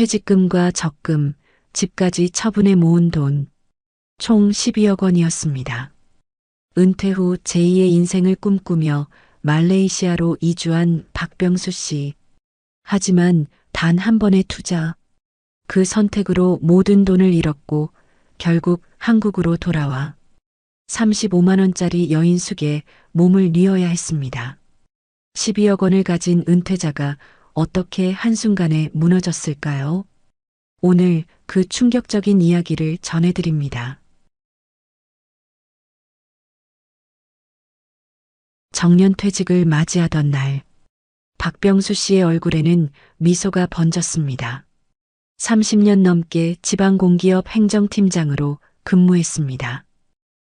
퇴직금과 적금, 집까지 처분해 모은 돈, 총 12억 원이었습니다. 은퇴 후 제2의 인생을 꿈꾸며 말레이시아로 이주한 박병수 씨. 하지만 단 한 번의 투자, 그 선택으로 모든 돈을 잃었고 결국 한국으로 돌아와 35만 원짜리 여인숙에 몸을 뉘어야 했습니다. 12억 원을 가진 은퇴자가 어떻게 한순간에 무너졌을까요? 오늘 그 충격적인 이야기를 전해드립니다. 정년퇴직을 맞이하던 날, 박병수 씨의 얼굴에는 미소가 번졌습니다. 30년 넘게 지방공기업 행정팀장으로 근무했습니다.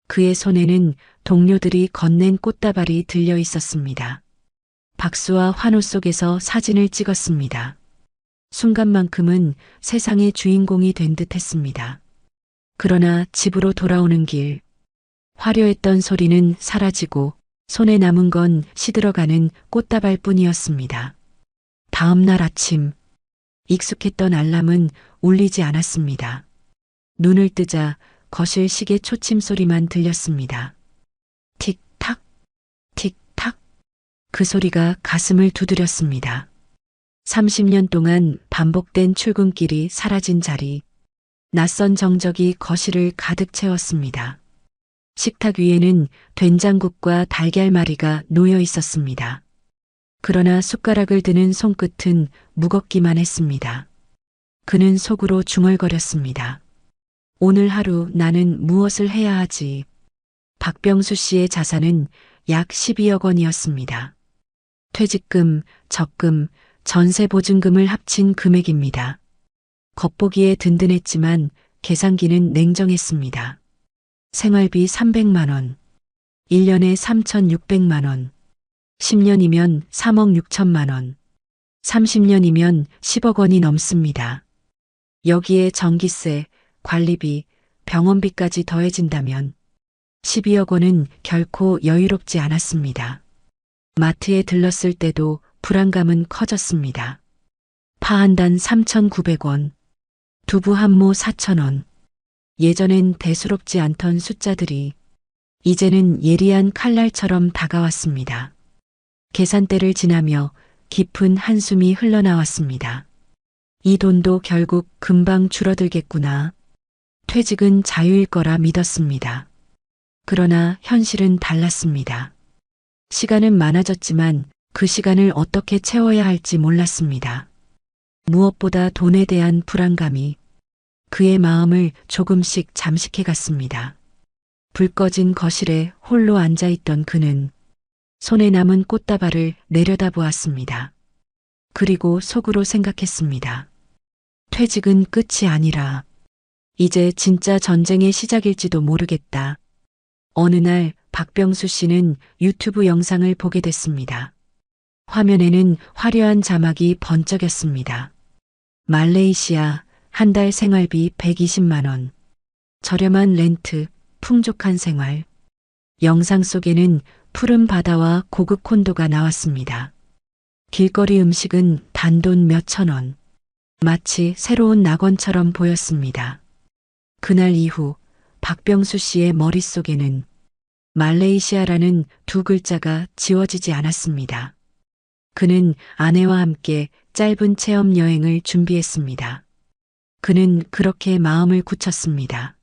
그의 손에는 동료들이 건넨 꽃다발이 들려 있었습니다. 박수와 환호 속에서 사진을 찍었습니다. 순간만큼은 세상의 주인공이 된 듯 했습니다. 그러나 집으로 돌아오는 길, 화려했던 소리는 사라지고 손에 남은 건 시들어가는 꽃다발 뿐이었습니다. 다음 날 아침, 익숙했던 알람은 울리지 않았습니다. 눈을 뜨자 거실 시계 초침 소리만 들렸습니다. 틱탁, 틱탁. 그 소리가 가슴을 두드렸습니다. 30년 동안 반복된 출근길이 사라진 자리, 낯선 정적이 거실을 가득 채웠습니다. 식탁 위에는 된장국과 달걀말이가 놓여 있었습니다. 그러나 숟가락을 드는 손끝은 무겁기만 했습니다. 그는 속으로 중얼거렸습니다. 오늘 하루 나는 무엇을 해야 하지? 박병수 씨의 자산은 약 12억 원이었습니다. 퇴직금, 적금, 전세보증금을 합친 금액입니다. 겉보기에 든든했지만 계산기는 냉정했습니다. 생활비 300만 원, 1년에 3,600만 원, 10년이면 3억 6천만 원, 30년이면 10억 원이 넘습니다. 여기에 전기세, 관리비, 병원비까지 더해진다면 12억 원은 결코 여유롭지 않았습니다. 마트에 들렀을 때도 불안감은 커졌습니다. 파 한 단 3,900원, 두부 한 모 4,000원. 예전엔 대수롭지 않던 숫자들이 이제는 예리한 칼날처럼 다가왔습니다. 계산대를 지나며 깊은 한숨이 흘러나왔습니다. 이 돈도 결국 금방 줄어들겠구나. 퇴직은 자유일 거라 믿었습니다. 그러나 현실은 달랐습니다. 시간은 많아졌지만 그 시간을 어떻게 채워야 할지 몰랐습니다. 무엇보다 돈에 대한 불안감이 그의 마음을 조금씩 잠식해 갔습니다. 불 꺼진 거실에 홀로 앉아있던 그는 손에 남은 꽃다발을 내려다보았습니다. 그리고 속으로 생각했습니다. 퇴직은 끝이 아니라 이제 진짜 전쟁의 시작일지도 모르겠다. 어느 날 박병수 씨는 유튜브 영상을 보게 됐습니다. 화면에는 화려한 자막이 번쩍였습니다. 말레이시아 한 달 생활비 120만 원. 저렴한 렌트, 풍족한 생활. 영상 속에는 푸른 바다와 고급 콘도가 나왔습니다. 길거리 음식은 단돈 몇천 원. 마치 새로운 낙원처럼 보였습니다. 그날 이후 박병수 씨의 머릿속에는 말레이시아라는 두 글자가 지워지지 않았습니다. 그는 아내와 함께 짧은 체험 여행을 준비했습니다. 그는 그렇게 마음을 굳혔습니다.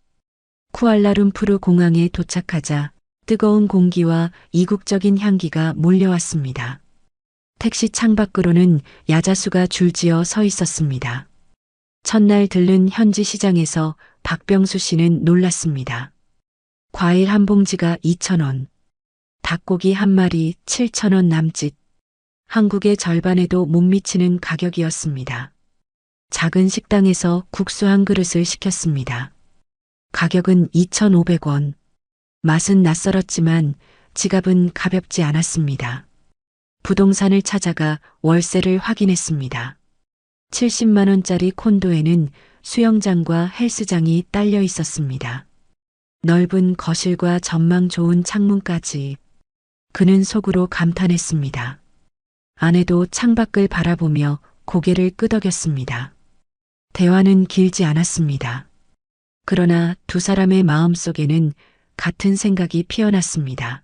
쿠알라룸푸르 공항에 도착하자 뜨거운 공기와 이국적인 향기가 몰려왔습니다. 택시 창밖으로는 야자수가 줄지어 서 있었습니다. 첫날 들른 현지 시장에서 박병수 씨는 놀랐습니다. 과일 한 봉지가 2,000원, 닭고기 한 마리 7,000원 남짓. 한국의 절반에도 못 미치는 가격이었습니다. 작은 식당에서 국수 한 그릇을 시켰습니다. 가격은 2,500원. 맛은 낯설었지만 지갑은 가볍지 않았습니다. 부동산을 찾아가 월세를 확인했습니다. 70만 원짜리 콘도에는 수영장과 헬스장이 딸려 있었습니다. 넓은 거실과 전망 좋은 창문까지. 그는 속으로 감탄했습니다. 아내도 창밖을 바라보며 고개를 끄덕였습니다. 대화는 길지 않았습니다. 그러나 두 사람의 마음속에는 같은 생각이 피어났습니다.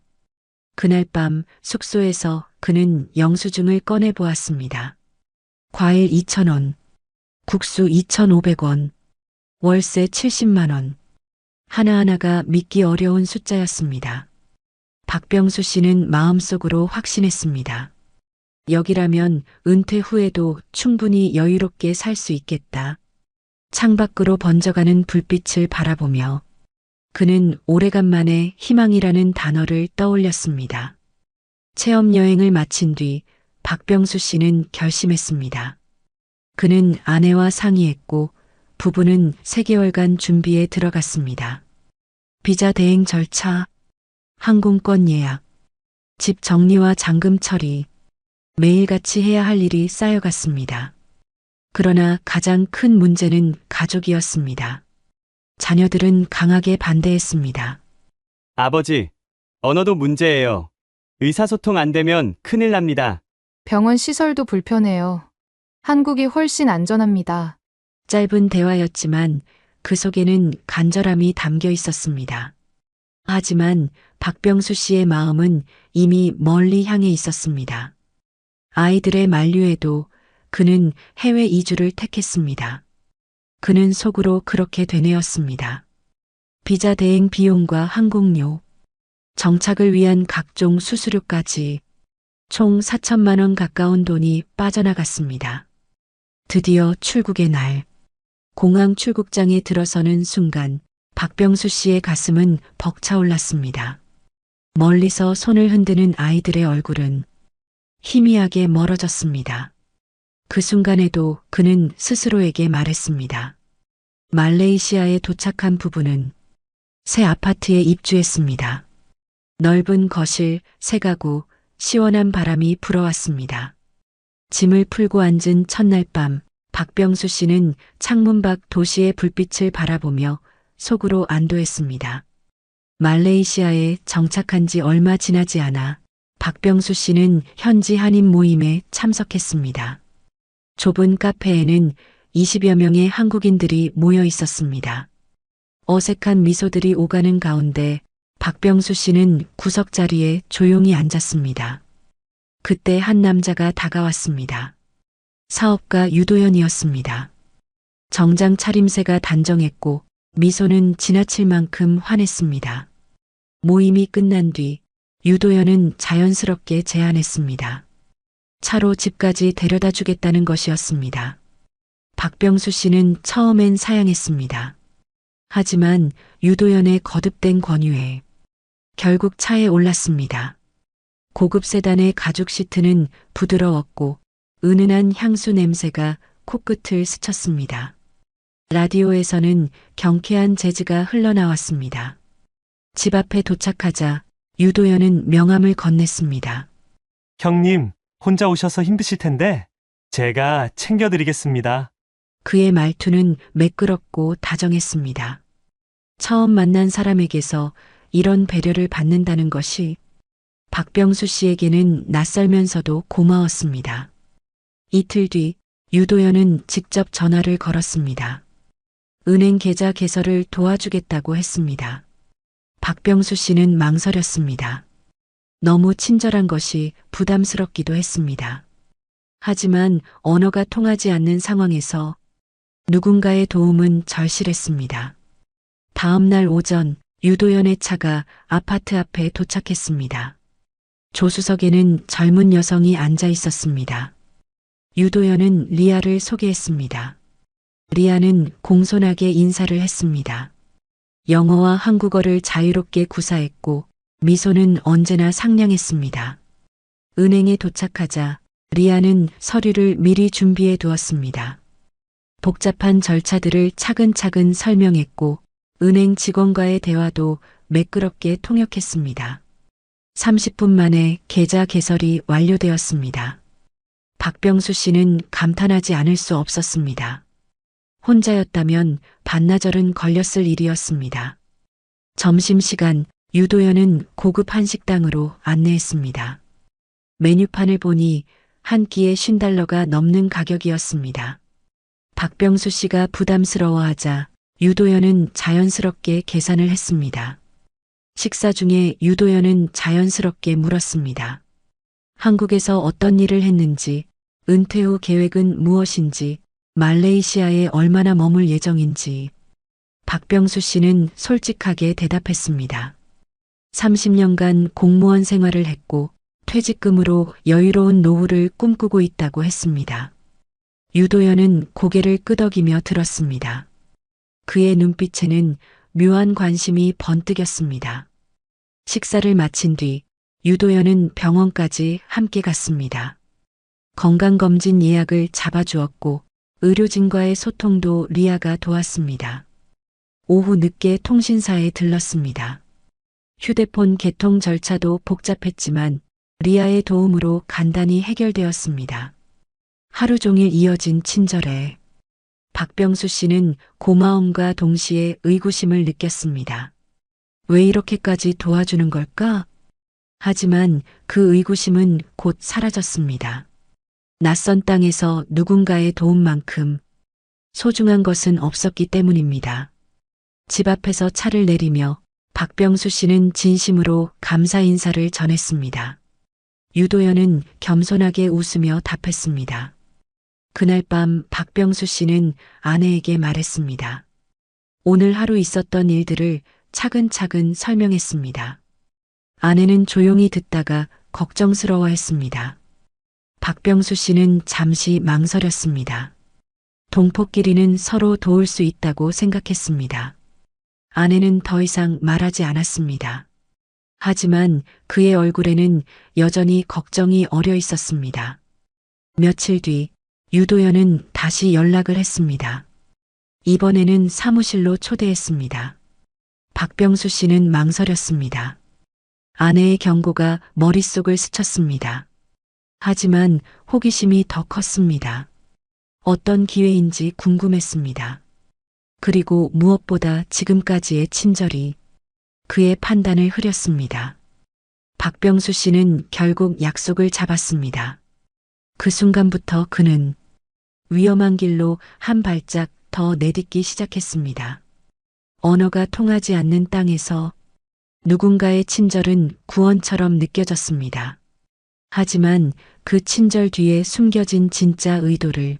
그날 밤 숙소에서 그는 영수증을 꺼내 보았습니다. 과일 2,000원, 국수 2,500원, 월세 70만 원. 하나하나가 믿기 어려운 숫자였습니다. 박병수 씨는 마음속으로 확신했습니다. 여기라면 은퇴 후에도 충분히 여유롭게 살 수 있겠다. 창밖으로 번져가는 불빛을 바라보며 그는 오래간만에 희망이라는 단어를 떠올렸습니다. 체험 여행을 마친 뒤 박병수 씨는 결심했습니다. 그는 아내와 상의했고 부부는 3개월간 준비에 들어갔습니다. 비자 대행 절차, 항공권 예약, 집 정리와 잔금 처리, 매일같이 해야 할 일이 쌓여갔습니다. 그러나 가장 큰 문제는 가족이었습니다. 자녀들은 강하게 반대했습니다. 아버지, 언어도 문제예요. 의사소통 안 되면 큰일 납니다. 병원 시설도 불편해요. 한국이 훨씬 안전합니다. 짧은 대화였지만 그 속에는 간절함이 담겨 있었습니다. 하지만 박병수 씨의 마음은 이미 멀리 향해 있었습니다. 아이들의 만류에도 그는 해외 이주를 택했습니다. 그는 속으로 그렇게 되뇌었습니다. 비자 대행 비용과 항공료, 정착을 위한 각종 수수료까지 총 4천만 원 가까운 돈이 빠져나갔습니다. 드디어 출국의 날, 공항 출국장에 들어서는 순간 박병수 씨의 가슴은 벅차올랐습니다. 멀리서 손을 흔드는 아이들의 얼굴은 희미하게 멀어졌습니다. 그 순간에도 그는 스스로에게 말했습니다. 말레이시아에 도착한 부부는 새 아파트에 입주했습니다. 넓은 거실, 새 가구, 시원한 바람이 불어왔습니다. 짐을 풀고 앉은 첫날 밤, 박병수 씨는 창문 밖 도시의 불빛을 바라보며 속으로 안도했습니다. 말레이시아에 정착한 지 얼마 지나지 않아 박병수 씨는 현지 한인 모임에 참석했습니다. 좁은 카페에는 20여 명의 한국인들이 모여 있었습니다. 어색한 미소들이 오가는 가운데 박병수 씨는 구석 자리에 조용히 앉았습니다. 그때 한 남자가 다가왔습니다. 사업가 유도현이었습니다. 정장 차림새가 단정했고 미소는 지나칠 만큼 환했습니다. 모임이 끝난 뒤 유도현은 자연스럽게 제안했습니다. 차로 집까지 데려다 주겠다는 것이었습니다. 박병수 씨는 처음엔 사양했습니다. 하지만 유도현의 거듭된 권유에 결국 차에 올랐습니다. 고급 세단의 가죽 시트는 부드러웠고 은은한 향수 냄새가 코끝을 스쳤습니다. 라디오에서는 경쾌한 재즈가 흘러나왔습니다. 집 앞에 도착하자 유도현은 명함을 건넸습니다. 형님, 혼자 오셔서 힘드실 텐데 제가 챙겨드리겠습니다. 그의 말투는 매끄럽고 다정했습니다. 처음 만난 사람에게서 이런 배려를 받는다는 것이 박병수 씨에게는 낯설면서도 고마웠습니다. 이틀 뒤 유도현은 직접 전화를 걸었습니다. 은행 계좌 개설을 도와주겠다고 했습니다. 박병수 씨는 망설였습니다. 너무 친절한 것이 부담스럽기도 했습니다. 하지만 언어가 통하지 않는 상황에서 누군가의 도움은 절실했습니다. 다음 날 오전 유도현의 차가 아파트 앞에 도착했습니다. 조수석에는 젊은 여성이 앉아 있었습니다. 유도현은 리아를 소개했습니다. 리아는 공손하게 인사를 했습니다. 영어와 한국어를 자유롭게 구사했고 미소는 언제나 상냥했습니다. 은행에 도착하자 리아는 서류를 미리 준비해 두었습니다. 복잡한 절차들을 차근차근 설명했고 은행 직원과의 대화도 매끄럽게 통역했습니다. 30분 만에 계좌 개설이 완료되었습니다. 박병수 씨는 감탄하지 않을 수 없었습니다. 혼자였다면 반나절은 걸렸을 일이었습니다. 점심시간 유도현은 고급 한식당으로 안내했습니다. 메뉴판을 보니 한 끼에 $50가 넘는 가격이었습니다. 박병수 씨가 부담스러워하자 유도연은 자연스럽게 계산을 했습니다. 식사 중에 유도연은 자연스럽게 물었습니다. 한국에서 어떤 일을 했는지, 은퇴 후 계획은 무엇인지, 말레이시아에 얼마나 머물 예정인지. 박병수 씨는 솔직하게 대답했습니다. 30년간 공무원 생활을 했고 퇴직금으로 여유로운 노후를 꿈꾸고 있다고 했습니다. 유도연은 고개를 끄덕이며 들었습니다. 그의 눈빛에는 묘한 관심이 번뜩였습니다. 식사를 마친 뒤 유도연은 병원까지 함께 갔습니다. 건강검진 예약을 잡아주었고 의료진과의 소통도 리아가 도왔습니다. 오후 늦게 통신사에 들렀습니다. 휴대폰 개통 절차도 복잡했지만 리아의 도움으로 간단히 해결되었습니다. 하루 종일 이어진 친절에 박병수 씨는 고마움과 동시에 의구심을 느꼈습니다. 왜 이렇게까지 도와주는 걸까? 하지만 그 의구심은 곧 사라졌습니다. 낯선 땅에서 누군가의 도움만큼 소중한 것은 없었기 때문입니다. 집 앞에서 차를 내리며 박병수 씨는 진심으로 감사 인사를 전했습니다. 유도연은 겸손하게 웃으며 답했습니다. 그날 밤 박병수 씨는 아내에게 말했습니다. 오늘 하루 있었던 일들을 차근차근 설명했습니다. 아내는 조용히 듣다가 걱정스러워했습니다. 박병수 씨는 잠시 망설였습니다. 동포끼리는 서로 도울 수 있다고 생각했습니다. 아내는 더 이상 말하지 않았습니다. 하지만 그의 얼굴에는 여전히 걱정이 어려 있었습니다. 며칠 뒤 유도연은 다시 연락을 했습니다. 이번에는 사무실로 초대했습니다. 박병수 씨는 망설였습니다. 아내의 경고가 머릿속을 스쳤습니다. 하지만 호기심이 더 컸습니다. 어떤 기회인지 궁금했습니다. 그리고 무엇보다 지금까지의 친절이 그의 판단을 흐렸습니다. 박병수 씨는 결국 약속을 잡았습니다. 그 순간부터 그는 위험한 길로 한 발짝 더 내딛기 시작했습니다. 언어가 통하지 않는 땅에서 누군가의 친절은 구원처럼 느껴졌습니다. 하지만 그 친절 뒤에 숨겨진 진짜 의도를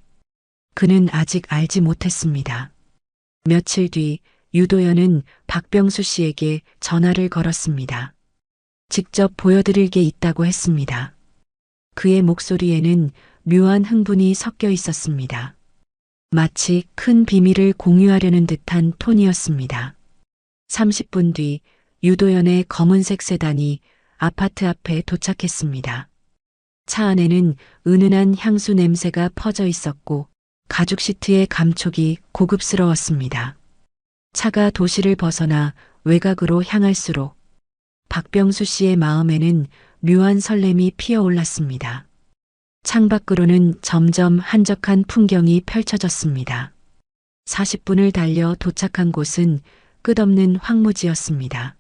그는 아직 알지 못했습니다. 며칠 뒤 유도연은 박병수 씨에게 전화를 걸었습니다. 직접 보여드릴 게 있다고 했습니다. 그의 목소리에는 묘한 흥분이 섞여 있었습니다. 마치 큰 비밀을 공유하려는 듯한 톤이었습니다. 30분 뒤 유도연의 검은색 세단이 아파트 앞에 도착했습니다. 차 안에는 은은한 향수 냄새가 퍼져 있었고 가죽 시트의 감촉이 고급스러웠습니다. 차가 도시를 벗어나 외곽으로 향할수록 박병수 씨의 마음에는 묘한 설렘이 피어올랐습니다. 창밖으로는 점점 한적한 풍경이 펼쳐졌습니다. 40분을 달려 도착한 곳은 끝없는 황무지였습니다.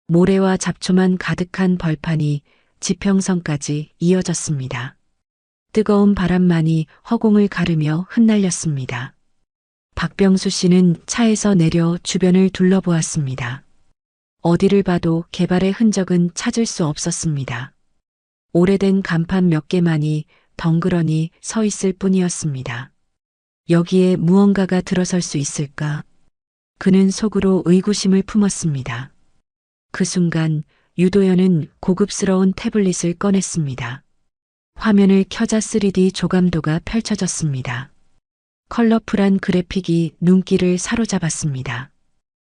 모래와 잡초만 가득한 벌판이 지평선까지 이어졌습니다. 뜨거운 바람만이 허공을 가르며 흩날렸습니다. 박병수 씨는 차에서 내려 주변을 둘러보았습니다. 어디를 봐도 개발의 흔적은 찾을 수 없었습니다. 오래된 간판 몇 개만이 덩그러니 서 있을 뿐이었습니다. 여기에 무언가가 들어설 수 있을까? 그는 속으로 의구심을 품었습니다. 그 순간 유도연은 고급스러운 태블릿을 꺼냈습니다. 화면을 켜자 3D 조감도가 펼쳐졌습니다. 컬러풀한 그래픽이 눈길을 사로잡았습니다.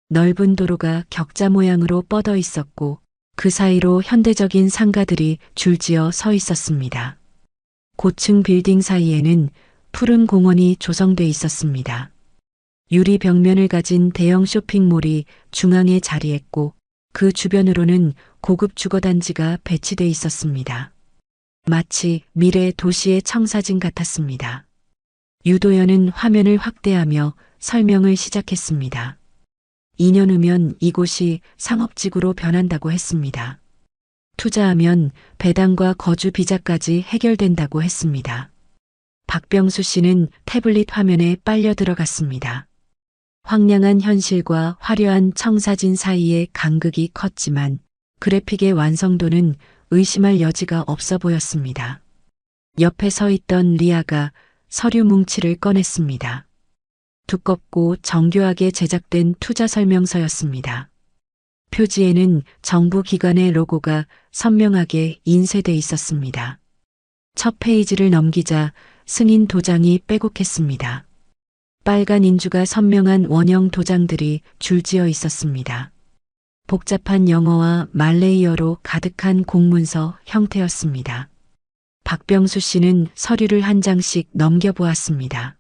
넓은 도로가 격자 모양으로 뻗어 있었고 그 사이로 현대적인 상가들이 줄지어 서 있었습니다. 고층 빌딩 사이에는 푸른 공원이 조성돼 있었습니다. 유리 벽면을 가진 대형 쇼핑몰이 중앙에 자리했고 그 주변으로는 고급 주거단지가 배치돼 있었습니다. 마치 미래 도시의 청사진 같았습니다. 유도연은 화면을 확대하며 설명을 시작했습니다. 2년 후면 이곳이 상업지구로 변한다고 했습니다. 투자하면 배당과 거주 비자까지 해결된다고 했습니다. 박병수 씨는 태블릿 화면에 빨려 들어갔습니다. 황량한 현실과 화려한 청사진 사이의 간극이 컸지만 그래픽의 완성도는 의심할 여지가 없어 보였습니다. 옆에 서 있던 리아가 서류 뭉치를 꺼냈습니다. 두껍고 정교하게 제작된 투자 설명서였습니다. 표지에는 정부 기관의 로고가 선명하게 인쇄돼 있었습니다. 첫 페이지를 넘기자 승인 도장이 빼곡했습니다. 빨간 인주가 선명한 원형 도장들이 줄지어 있었습니다. 복잡한 영어와 말레이어로 가득한 공문서 형태였습니다. 박병수 씨는 서류를 한 장씩 넘겨보았습니다.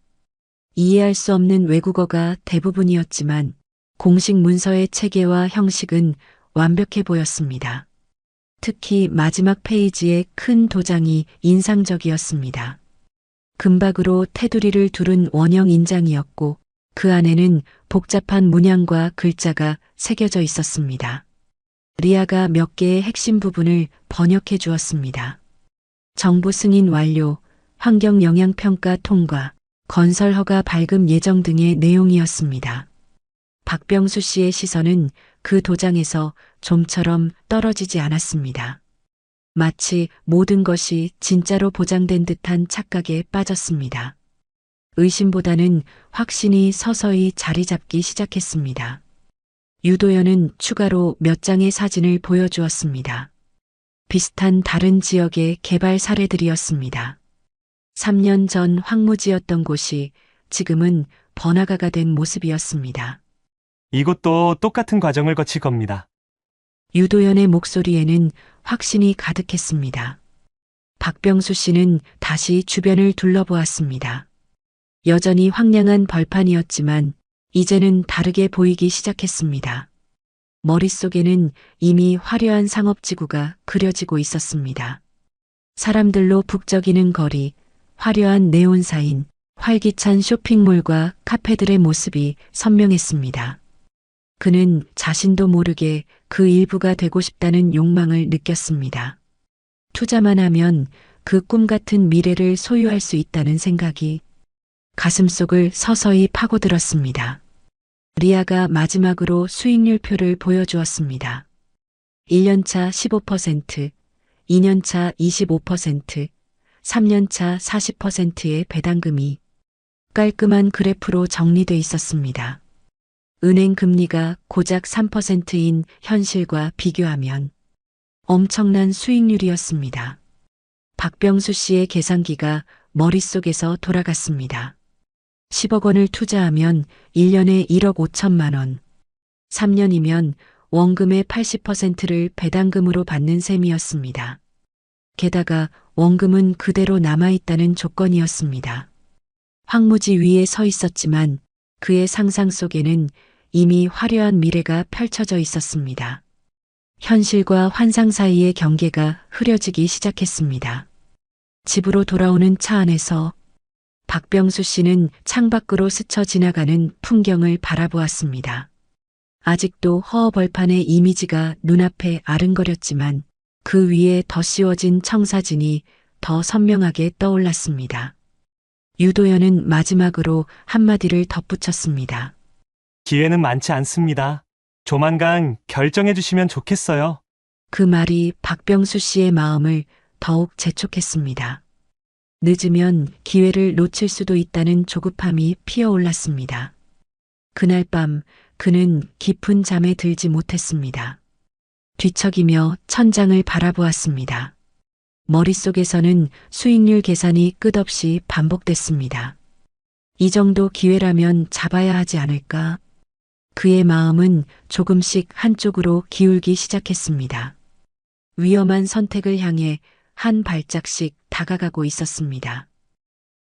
이해할 수 없는 외국어가 대부분이었지만 공식 문서의 체계와 형식은 완벽해 보였습니다. 특히 마지막 페이지의 큰 도장이 인상적이었습니다. 금박으로 테두리를 두른 원형 인장이었고 그 안에는 복잡한 문양과 글자가 새겨져 있었습니다. 리아가 몇 개의 핵심 부분을 번역해 주었습니다. 정부 승인 완료, 환경영향평가 통과, 건설허가 발급 예정 등의 내용이었습니다. 박병수 씨의 시선은 그 도장에서 좀처럼 떨어지지 않았습니다. 마치 모든 것이 진짜로 보장된 듯한 착각에 빠졌습니다. 의심보다는 확신이 서서히 자리 잡기 시작했습니다. 유도연은 추가로 몇 장의 사진을 보여주었습니다. 비슷한 다른 지역의 개발 사례들이었습니다. 3년 전 황무지였던 곳이 지금은 번화가가 된 모습이었습니다. 이곳도 똑같은 과정을 거칠 겁니다. 유도연의 목소리에는 확신이 가득했습니다. 박병수 씨는 다시 주변을 둘러보았습니다. 여전히 황량한 벌판이었지만 이제는 다르게 보이기 시작했습니다. 머릿속에는 이미 화려한 상업지구가 그려지고 있었습니다. 사람들로 북적이는 거리, 화려한 네온사인, 활기찬 쇼핑몰과 카페들의 모습이 선명했습니다. 그는 자신도 모르게 그 일부가 되고 싶다는 욕망을 느꼈습니다. 투자만 하면 그 꿈 같은 미래를 소유할 수 있다는 생각이 가슴속을 서서히 파고들었습니다. 리아가 마지막으로 수익률표를 보여주었습니다. 1년차 15%, 2년차 25%, 3년차 40%의 배당금이 깔끔한 그래프로 정리돼 있었습니다. 은행 금리가 고작 3%인 현실과 비교하면 엄청난 수익률이었습니다. 박병수 씨의 계산기가 머릿속에서 돌아갔습니다. 10억 원을 투자하면 1년에 1억 5천만 원. 3년이면 원금의 80%를 배당금으로 받는 셈이었습니다. 게다가 원금은 그대로 남아있다는 조건이었습니다. 황무지 위에 서 있었지만 그의 상상 속에는 이미 화려한 미래가 펼쳐져 있었습니다. 현실과 환상 사이의 경계가 흐려지기 시작했습니다. 집으로 돌아오는 차 안에서 박병수 씨는 창밖으로 스쳐 지나가는 풍경을 바라보았습니다. 아직도 허허벌판의 이미지가 눈앞에 아른거렸지만 그 위에 덧씌워진 청사진이 더 선명하게 떠올랐습니다. 유도연은 마지막으로 한마디를 덧붙였습니다. 기회는 많지 않습니다. 조만간 결정해 주시면 좋겠어요. 그 말이 박병수 씨의 마음을 더욱 재촉했습니다. 늦으면 기회를 놓칠 수도 있다는 조급함이 피어올랐습니다. 그날 밤 그는 깊은 잠에 들지 못했습니다. 뒤척이며 천장을 바라보았습니다. 머릿속에서는 수익률 계산이 끝없이 반복됐습니다. 이 정도 기회라면 잡아야 하지 않을까? 그의 마음은 조금씩 한쪽으로 기울기 시작했습니다. 위험한 선택을 향해 한 발짝씩 다가가고 있었습니다.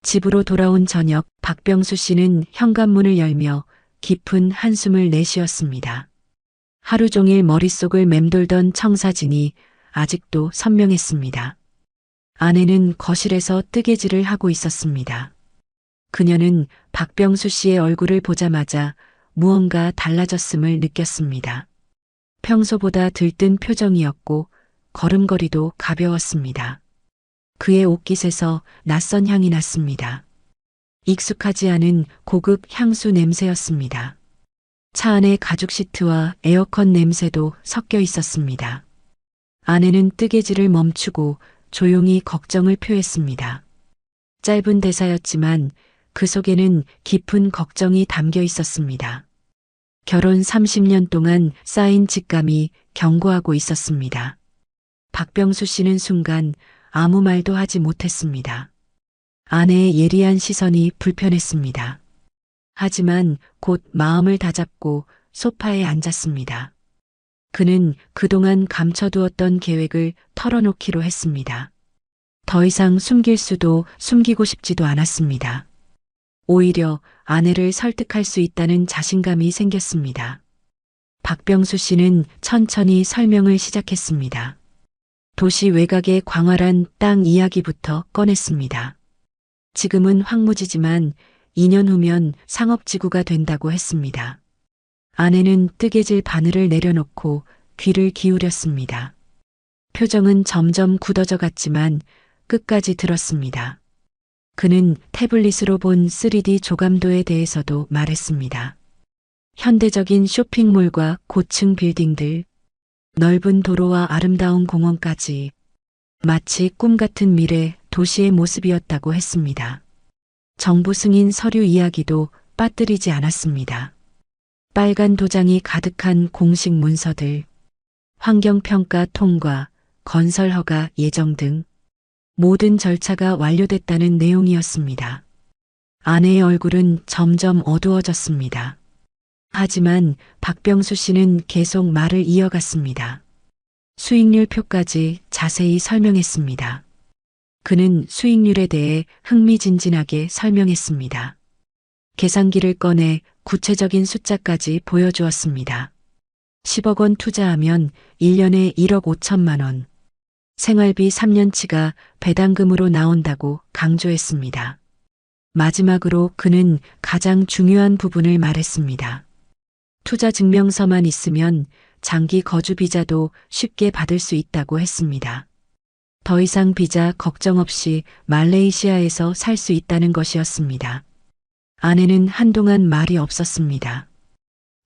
집으로 돌아온 저녁 박병수 씨는 현관문을 열며 깊은 한숨을 내쉬었습니다. 하루 종일 머릿속을 맴돌던 청사진이 아직도 선명했습니다. 아내는 거실에서 뜨개질을 하고 있었습니다. 그녀는 박병수 씨의 얼굴을 보자마자 무언가 달라졌음을 느꼈습니다. 평소보다 들뜬 표정이었고 걸음걸이도 가벼웠습니다. 그의 옷깃에서 낯선 향이 났습니다. 익숙하지 않은 고급 향수 냄새였습니다. 차 안의 가죽 시트와 에어컨 냄새도 섞여 있었습니다. 아내는 뜨개질을 멈추고 조용히 걱정을 표했습니다. 짧은 대사였지만 그 속에는 깊은 걱정이 담겨 있었습니다. 결혼 30년 동안 쌓인 직감이 경고하고 있었습니다. 박병수 씨는 순간 아무 말도 하지 못했습니다. 아내의 예리한 시선이 불편했습니다. 하지만 곧 마음을 다잡고 소파에 앉았습니다. 그는 그동안 감춰두었던 계획을 털어놓기로 했습니다. 더 이상 숨길 수도 숨기고 싶지도 않았습니다. 오히려 아내를 설득할 수 있다는 자신감이 생겼습니다. 박병수 씨는 천천히 설명을 시작했습니다. 도시 외곽의 광활한 땅 이야기부터 꺼냈습니다. 지금은 황무지지만 2년 후면 상업지구가 된다고 했습니다. 아내는 뜨개질 바늘을 내려놓고 귀를 기울였습니다. 표정은 점점 굳어져 갔지만 끝까지 들었습니다. 그는 태블릿으로 본 3D 조감도에 대해서도 말했습니다. 현대적인 쇼핑몰과 고층 빌딩들, 넓은 도로와 아름다운 공원까지 마치 꿈 같은 미래 도시의 모습이었다고 했습니다. 정부 승인 서류 이야기도 빠뜨리지 않았습니다. 빨간 도장이 가득한 공식 문서들, 환경평가 통과, 건설 허가 예정 등 모든 절차가 완료됐다는 내용이었습니다. 아내의 얼굴은 점점 어두워졌습니다. 하지만 박병수 씨는 계속 말을 이어갔습니다. 수익률 표까지 자세히 설명했습니다. 그는 수익률에 대해 흥미진진하게 설명했습니다. 계산기를 꺼내 구체적인 숫자까지 보여주었습니다. 10억 원 투자하면 1년에 1억 5천만 원. 생활비 3년치가 배당금으로 나온다고 강조했습니다. 마지막으로 그는 가장 중요한 부분을 말했습니다. 투자 증명서만 있으면 장기 거주 비자도 쉽게 받을 수 있다고 했습니다. 더 이상 비자 걱정 없이 말레이시아에서 살 수 있다는 것이었습니다. 아내는 한동안 말이 없었습니다.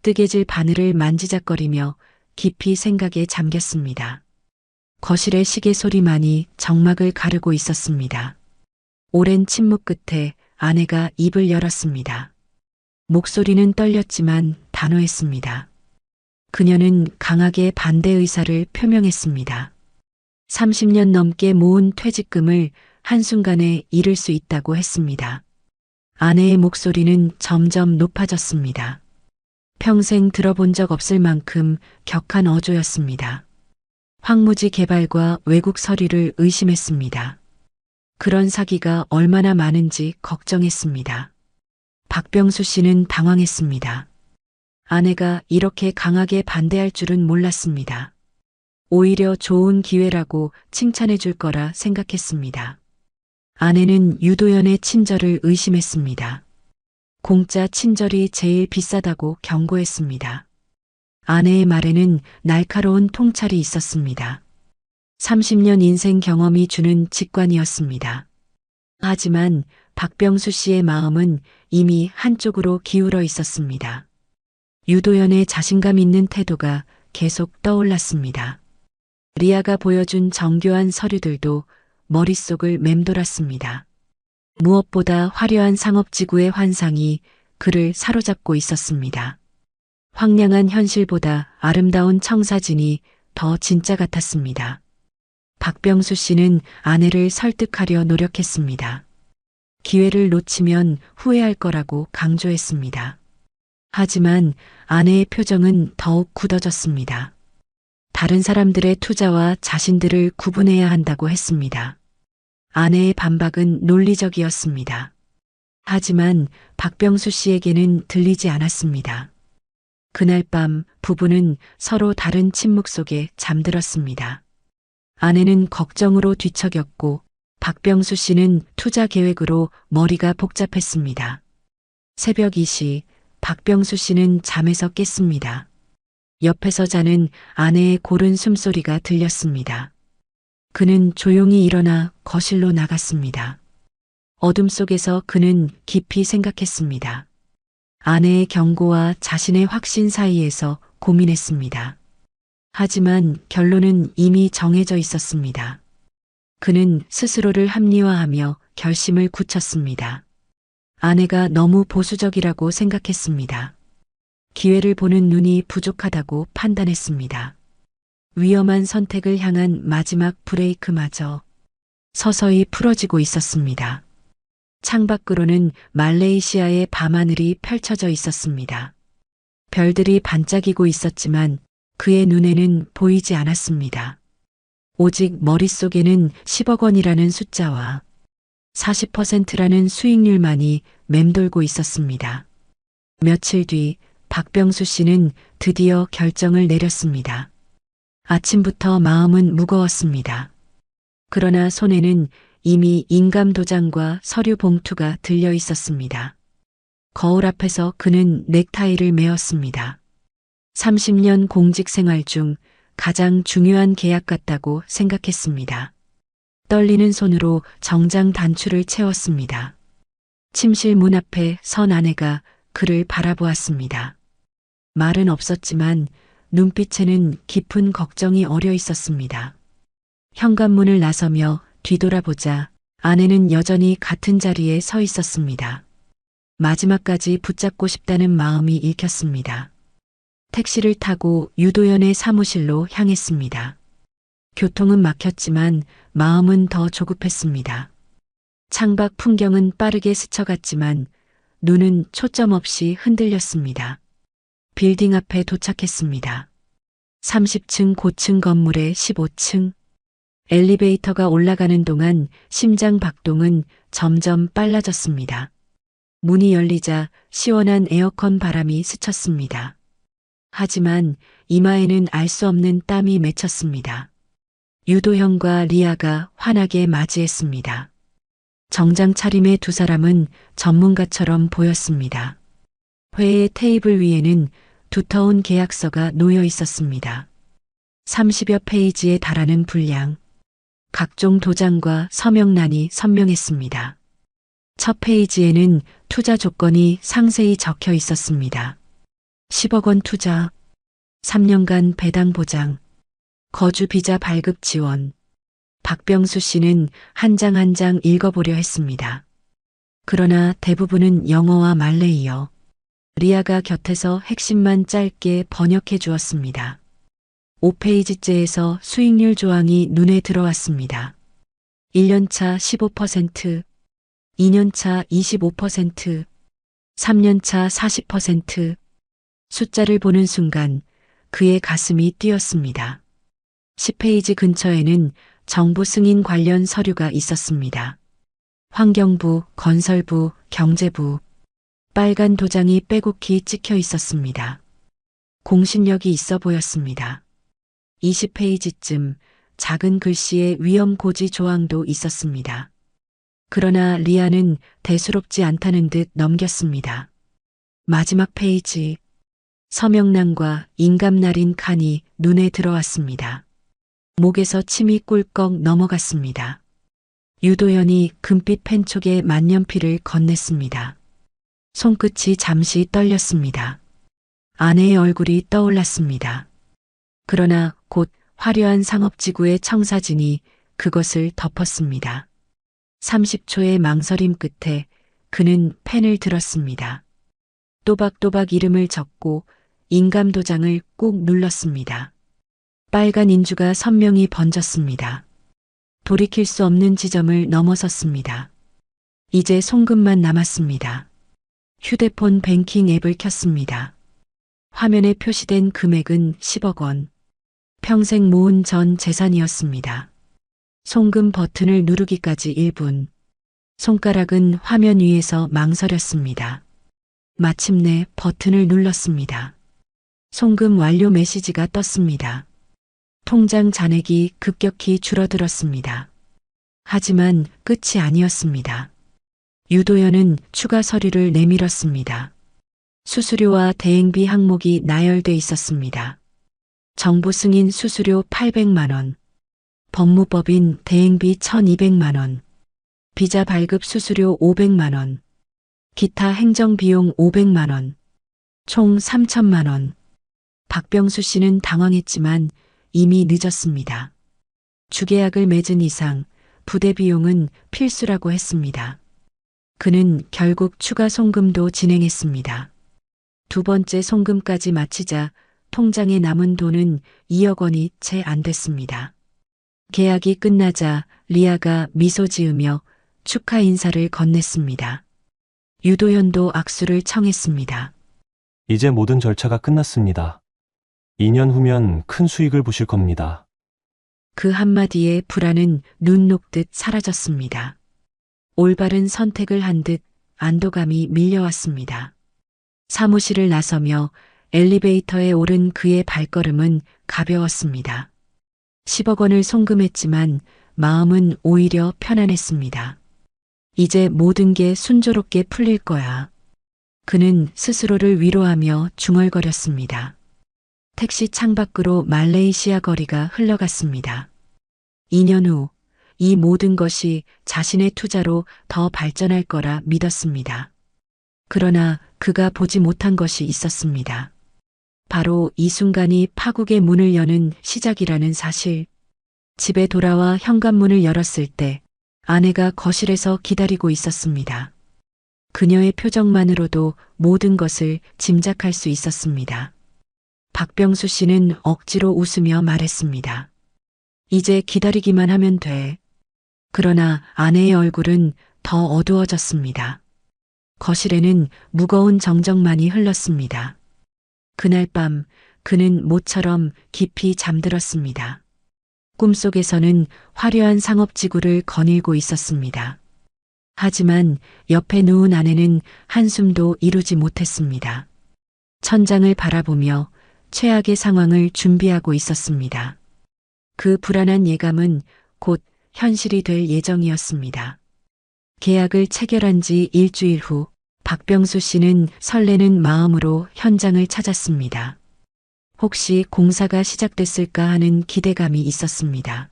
뜨개질 바늘을 만지작거리며 깊이 생각에 잠겼습니다. 거실의 시계 소리만이 정막을 가르고 있었습니다. 오랜 침묵 끝에 아내가 입을 열었습니다. 목소리는 떨렸지만 단호했습니다. 그녀는 강하게 반대 의사를 표명했습니다. 30년 넘게 모은 퇴직금을 한순간에 잃을 수 있다고 했습니다. 아내의 목소리는 점점 높아졌습니다. 평생 들어본 적 없을 만큼 격한 어조였습니다. 황무지 개발과 외국 서류를 의심했습니다. 그런 사기가 얼마나 많은지 걱정했습니다. 박병수 씨는 당황했습니다. 아내가 이렇게 강하게 반대할 줄은 몰랐습니다. 오히려 좋은 기회라고 칭찬해 줄 거라 생각했습니다. 아내는 유도연의 친절을 의심했습니다. 공짜 친절이 제일 비싸다고 경고했습니다. 아내의 말에는 날카로운 통찰이 있었습니다. 30년 인생 경험이 주는 직관이었습니다. 하지만 박병수 씨의 마음은 이미 한쪽으로 기울어 있었습니다. 유도연의 자신감 있는 태도가 계속 떠올랐습니다. 리아가 보여준 정교한 서류들도 머릿속을 맴돌았습니다. 무엇보다 화려한 상업지구의 환상이 그를 사로잡고 있었습니다. 황량한 현실보다 아름다운 청사진이 더 진짜 같았습니다. 박병수 씨는 아내를 설득하려 노력했습니다. 기회를 놓치면 후회할 거라고 강조했습니다. 하지만 아내의 표정은 더욱 굳어졌습니다. 다른 사람들의 투자와 자신들을 구분해야 한다고 했습니다. 아내의 반박은 논리적이었습니다. 하지만 박병수 씨에게는 들리지 않았습니다. 그날 밤 부부는 서로 다른 침묵 속에 잠들었습니다. 아내는 걱정으로 뒤척였고 박병수 씨는 투자 계획으로 머리가 복잡했습니다. 새벽 2시 박병수 씨는 잠에서 깼습니다. 옆에서 자는 아내의 고른 숨소리가 들렸습니다. 그는 조용히 일어나 거실로 나갔습니다. 어둠 속에서 그는 깊이 생각했습니다. 아내의 경고와 자신의 확신 사이에서 고민했습니다. 하지만 결론은 이미 정해져 있었습니다. 그는 스스로를 합리화하며 결심을 굳혔습니다. 아내가 너무 보수적이라고 생각했습니다. 기회를 보는 눈이 부족하다고 판단했습니다. 위험한 선택을 향한 마지막 브레이크마저 서서히 풀어지고 있었습니다. 창밖으로는 말레이시아의 밤하늘이 펼쳐져 있었습니다. 별들이 반짝이고 있었지만 그의 눈에는 보이지 않았습니다. 오직 머릿속에는 10억 원이라는 숫자와 40%라는 수익률만이 맴돌고 있었습니다. 며칠 뒤 박병수 씨는 드디어 결정을 내렸습니다. 아침부터 마음은 무거웠습니다. 그러나 손에는 이미 인감 도장과 서류 봉투가 들려 있었습니다. 거울 앞에서 그는 넥타이를 메었습니다. 30년 공직 생활 중 가장 중요한 계약 같다고 생각했습니다. 떨리는 손으로 정장 단추를 채웠습니다. 침실 문 앞에 선 아내가 그를 바라보았습니다. 말은 없었지만 눈빛에는 깊은 걱정이 어려 있었습니다. 현관문을 나서며 뒤돌아보자 아내는 여전히 같은 자리에 서 있었습니다. 마지막까지 붙잡고 싶다는 마음이 읽혔습니다. 택시를 타고 유도연의 사무실로 향했습니다. 교통은 막혔지만 마음은 더 조급했습니다. 창밖 풍경은 빠르게 스쳐갔지만 눈은 초점 없이 흔들렸습니다. 빌딩 앞에 도착했습니다. 30층 고층 건물의 15층. 엘리베이터가 올라가는 동안 심장 박동은 점점 빨라졌습니다. 문이 열리자 시원한 에어컨 바람이 스쳤습니다. 하지만 이마에는 알 수 없는 땀이 맺혔습니다. 유도현과 리아가 환하게 맞이했습니다. 정장 차림의 두 사람은 전문가처럼 보였습니다. 회의 테이블 위에는 두터운 계약서가 놓여 있었습니다. 30여 페이지에 달하는 분량, 각종 도장과 서명란이 선명했습니다. 첫 페이지에는 투자 조건이 상세히 적혀 있었습니다. 10억 원 투자, 3년간 배당 보장, 거주 비자 발급 지원. 박병수 씨는 한 장 한 장 읽어보려 했습니다. 그러나 대부분은 영어와 말레이어. 리아가 곁에서 핵심만 짧게 번역해 주었습니다. 5페이지째에서 수익률 조항이 눈에 들어왔습니다. 1년차 15%, 2년차 25%, 3년차 40%. 숫자를 보는 순간 그의 가슴이 뛰었습니다. 10페이지 근처에는 정부 승인 관련 서류가 있었습니다. 환경부, 건설부, 경제부. 빨간 도장이 빼곡히 찍혀 있었습니다. 공신력이 있어 보였습니다. 20페이지쯤 작은 글씨의 위험 고지 조항도 있었습니다. 그러나 리아는 대수롭지 않다는 듯 넘겼습니다. 마지막 페이지. 서명란과 인감날인 칸이 눈에 들어왔습니다. 목에서 침이 꿀꺽 넘어갔습니다. 유도현이 금빛 펜촉에 만년필을 건넸습니다. 손끝이 잠시 떨렸습니다. 아내의 얼굴이 떠올랐습니다. 그러나 곧 화려한 상업지구의 청사진이 그것을 덮었습니다. 30초의 망설임 끝에 그는 펜을 들었습니다. 또박또박 이름을 적고 인감도장을 꾹 눌렀습니다. 빨간 인주가 선명히 번졌습니다. 돌이킬 수 없는 지점을 넘어섰습니다. 이제 송금만 남았습니다. 휴대폰 뱅킹 앱을 켰습니다. 화면에 표시된 금액은 10억 원. 평생 모은 전 재산이었습니다. 송금 버튼을 누르기까지 1분. 손가락은 화면 위에서 망설였습니다. 마침내 버튼을 눌렀습니다. 송금 완료 메시지가 떴습니다. 통장 잔액이 급격히 줄어들었습니다. 하지만 끝이 아니었습니다. 유도현은 추가 서류를 내밀었습니다. 수수료와 대행비 항목이 나열돼 있었습니다. 정부 승인 수수료 800만 원, 법무법인 대행비 1,200만 원, 비자 발급 수수료 500만 원, 기타 행정비용 500만 원, 총 3천만 원. 박병수 씨는 당황했지만 이미 늦었습니다. 주계약을 맺은 이상 부대 비용은 필수라고 했습니다. 그는 결국 추가 송금도 진행했습니다. 두 번째 송금까지 마치자 통장에 남은 돈은 2억 원이 채 안 됐습니다. 계약이 끝나자 리아가 미소 지으며 축하 인사를 건넸습니다. 유도현도 악수를 청했습니다. 이제 모든 절차가 끝났습니다. 2년 후면 큰 수익을 보실 겁니다. 그 한마디에 불안은 눈 녹듯 사라졌습니다. 올바른 선택을 한 듯 안도감이 밀려왔습니다. 사무실을 나서며 엘리베이터에 오른 그의 발걸음은 가벼웠습니다. 10억 원을 송금했지만 마음은 오히려 편안했습니다. 이제 모든 게 순조롭게 풀릴 거야. 그는 스스로를 위로하며 중얼거렸습니다. 택시 창밖으로 말레이시아 거리가 흘러갔습니다. 2년 후 이 모든 것이 자신의 투자로 더 발전할 거라 믿었습니다. 그러나 그가 보지 못한 것이 있었습니다. 바로 이 순간이 파국의 문을 여는 시작이라는 사실. 집에 돌아와 현관문을 열었을 때 아내가 거실에서 기다리고 있었습니다. 그녀의 표정만으로도 모든 것을 짐작할 수 있었습니다. 박병수 씨는 억지로 웃으며 말했습니다. 이제 기다리기만 하면 돼. 그러나 아내의 얼굴은 더 어두워졌습니다. 거실에는 무거운 정적만이 흘렀습니다. 그날 밤 그는 모처럼 깊이 잠들었습니다. 꿈속에서는 화려한 상업지구를 거닐고 있었습니다. 하지만 옆에 누운 아내는 한숨도 이루지 못했습니다. 천장을 바라보며 최악의 상황을 준비하고 있었습니다. 그 불안한 예감은 곧 현실이 될 예정이었습니다. 계약을 체결한 지 일주일 후 박병수 씨는 설레는 마음으로 현장을 찾았습니다. 혹시 공사가 시작됐을까 하는 기대감이 있었습니다.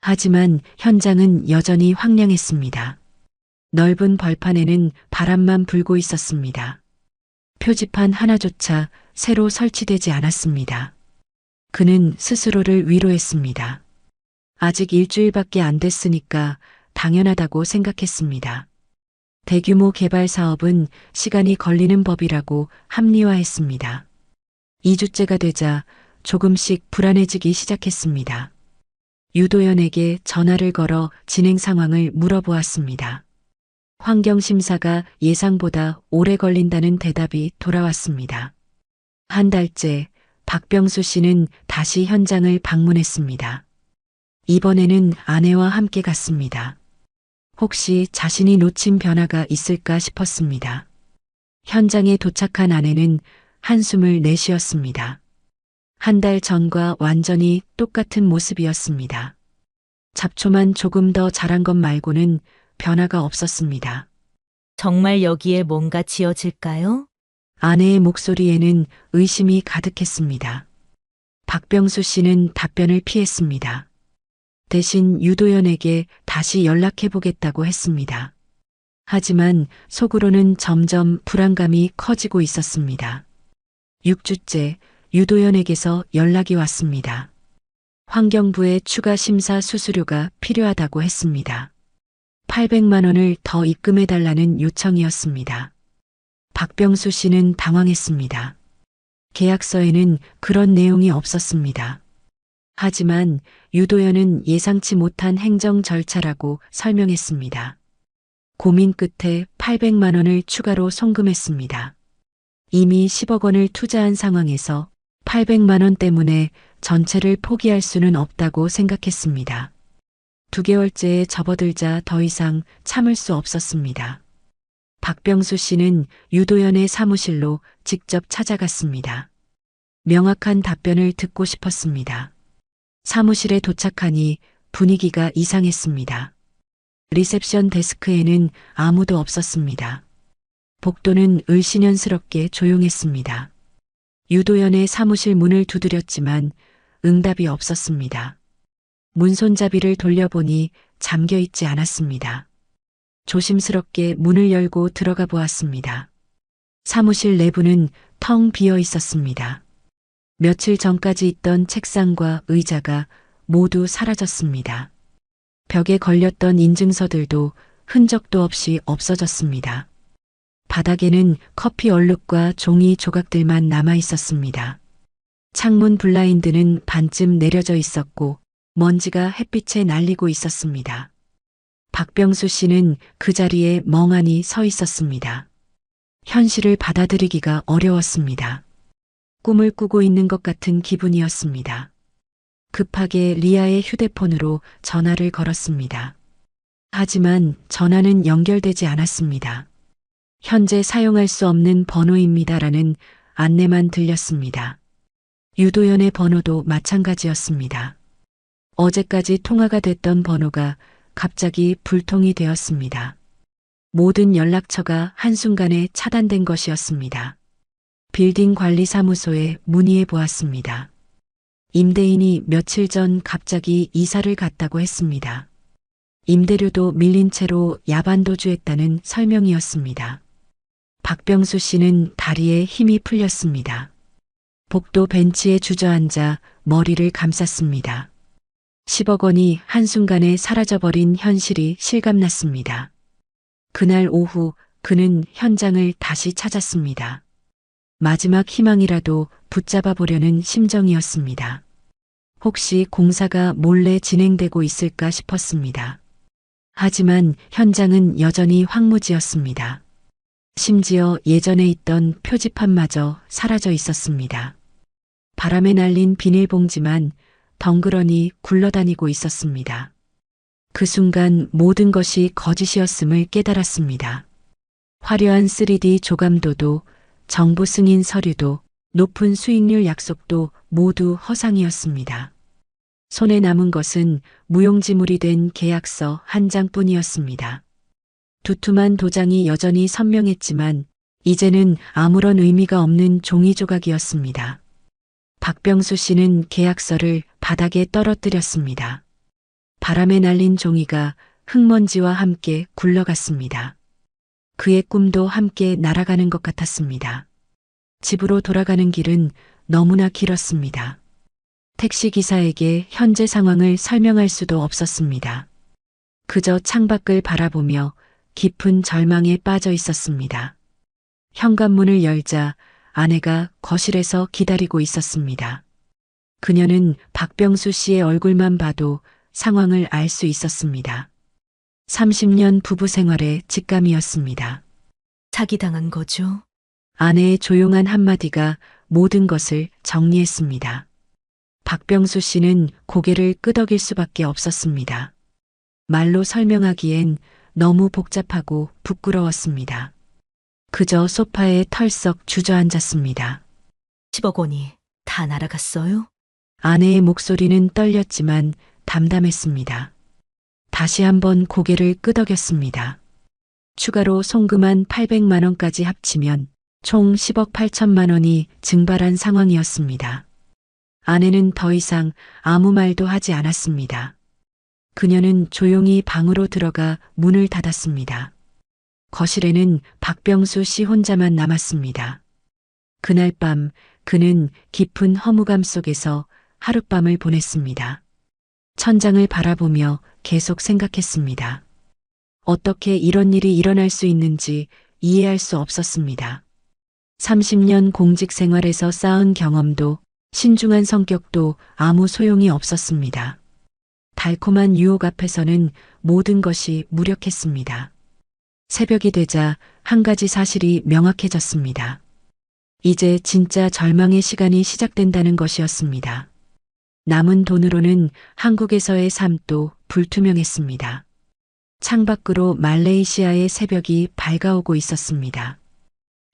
하지만 현장은 여전히 황량했습니다. 넓은 벌판에는 바람만 불고 있었습니다. 표지판 하나조차 새로 설치되지 않았습니다. 그는 스스로를 위로했습니다. 아직 일주일밖에 안 됐으니까 당연하다고 생각했습니다. 대규모 개발 사업은 시간이 걸리는 법이라고 합리화했습니다. 2주째가 되자 조금씩 불안해지기 시작했습니다. 유도현에게 전화를 걸어 진행 상황을 물어보았습니다. 환경심사가 예상보다 오래 걸린다는 대답이 돌아왔습니다. 한 달째 박병수 씨는 다시 현장을 방문했습니다. 이번에는 아내와 함께 갔습니다. 혹시 자신이 놓친 변화가 있을까 싶었습니다. 현장에 도착한 아내는 한숨을 내쉬었습니다. 한 달 전과 완전히 똑같은 모습이었습니다. 잡초만 조금 더 자란 것 말고는 변화가 없었습니다. 정말 여기에 뭔가 지어질까요? 아내의 목소리에는 의심이 가득했습니다. 박병수 씨는 답변을 피했습니다. 대신 유도현에게 다시 연락해보겠다고 했습니다. 하지만 속으로는 점점 불안감이 커지고 있었습니다. 6주째 유도현에게서 연락이 왔습니다. 환경부의 추가 심사 수수료가 필요하다고 했습니다. 800만 원을 더 입금해달라는 요청이었습니다. 박병수 씨는 당황했습니다. 계약서에는 그런 내용이 없었습니다. 하지만 유도현은 예상치 못한 행정 절차라고 설명했습니다. 고민 끝에 800만 원을 추가로 송금했습니다. 이미 10억 원을 투자한 상황에서 800만 원 때문에 전체를 포기할 수는 없다고 생각했습니다. 2개월째에 접어들자 더 이상 참을 수 없었습니다. 박병수 씨는 유도현의 사무실로 직접 찾아갔습니다. 명확한 답변을 듣고 싶었습니다. 사무실에 도착하니 분위기가 이상했습니다. 리셉션 데스크에는 아무도 없었습니다. 복도는 을씨년스럽게 조용했습니다. 유도현의 사무실 문을 두드렸지만 응답이 없었습니다. 문손잡이를 돌려보니 잠겨 있지 않았습니다. 조심스럽게 문을 열고 들어가 보았습니다. 사무실 내부는 텅 비어 있었습니다. 며칠 전까지 있던 책상과 의자가 모두 사라졌습니다. 벽에 걸렸던 인증서들도 흔적도 없이 없어졌습니다. 바닥에는 커피 얼룩과 종이 조각들만 남아 있었습니다. 창문 블라인드는 반쯤 내려져 있었고 먼지가 햇빛에 날리고 있었습니다. 박병수 씨는 그 자리에 멍하니 서 있었습니다. 현실을 받아들이기가 어려웠습니다. 꿈을 꾸고 있는 것 같은 기분이었습니다. 급하게 리아의 휴대폰으로 전화를 걸었습니다. 하지만 전화는 연결되지 않았습니다. 현재 사용할 수 없는 번호입니다라는 안내만 들렸습니다. 유도연의 번호도 마찬가지였습니다. 어제까지 통화가 됐던 번호가 갑자기 불통이 되었습니다. 모든 연락처가 한순간에 차단된 것이었습니다. 빌딩 관리사무소에 문의해 보았습니다. 임대인이 며칠 전 갑자기 이사를 갔다고 했습니다. 임대료도 밀린 채로 야반도주했다는 설명이었습니다. 박병수 씨는 다리에 힘이 풀렸습니다. 복도 벤치에 주저앉아 머리를 감쌌습니다. 10억 원이 한순간에 사라져버린 현실이 실감났습니다. 그날 오후 그는 현장을 다시 찾았습니다. 마지막 희망이라도 붙잡아 보려는 심정이었습니다. 혹시 공사가 몰래 진행되고 있을까 싶었습니다. 하지만 현장은 여전히 황무지였습니다. 심지어 예전에 있던 표지판마저 사라져 있었습니다. 바람에 날린 비닐봉지만 덩그러니 굴러다니고 있었습니다. 그 순간 모든 것이 거짓이었음을 깨달았습니다. 화려한 3D 조감도도, 정부 승인 서류도, 높은 수익률 약속도 모두 허상이었습니다. 손에 남은 것은 무용지물이 된 계약서 한 장뿐이었습니다. 두툼한 도장이 여전히 선명했지만 이제는 아무런 의미가 없는 종이 조각이었습니다. 박병수 씨는 계약서를 바닥에 떨어뜨렸습니다. 바람에 날린 종이가 흙먼지와 함께 굴러갔습니다. 그의 꿈도 함께 날아가는 것 같았습니다. 집으로 돌아가는 길은 너무나 길었습니다. 택시기사에게 현재 상황을 설명할 수도 없었습니다. 그저 창밖을 바라보며 깊은 절망에 빠져 있었습니다. 현관문을 열자 아내가 거실에서 기다리고 있었습니다. 그녀는 박병수 씨의 얼굴만 봐도 상황을 알 수 있었습니다. 30년 부부 생활의 직감이었습니다. 사기당한 거죠? 아내의 조용한 한마디가 모든 것을 정리했습니다. 박병수 씨는 고개를 끄덕일 수밖에 없었습니다. 말로 설명하기엔 너무 복잡하고 부끄러웠습니다. 그저 소파에 털썩 주저앉았습니다. 10억 원이 다 날아갔어요? 아내의 목소리는 떨렸지만 담담했습니다. 다시 한번 고개를 끄덕였습니다. 추가로 송금한 800만 원까지 합치면 총 10억 8천만 원이 증발한 상황이었습니다. 아내는 더 이상 아무 말도 하지 않았습니다. 그녀는 조용히 방으로 들어가 문을 닫았습니다. 거실에는 박병수 씨 혼자만 남았습니다. 그날 밤 그는 깊은 허무감 속에서 하룻밤을 보냈습니다. 천장을 바라보며 계속 생각했습니다. 어떻게 이런 일이 일어날 수 있는지 이해할 수 없었습니다. 30년 공직 생활에서 쌓은 경험도 신중한 성격도 아무 소용이 없었습니다. 달콤한 유혹 앞에서는 모든 것이 무력했습니다. 새벽이 되자 한 가지 사실이 명확해졌습니다. 이제 진짜 절망의 시간이 시작된다는 것이었습니다. 남은 돈으로는 한국에서의 삶도 불투명했습니다. 창밖으로 말레이시아의 새벽이 밝아오고 있었습니다.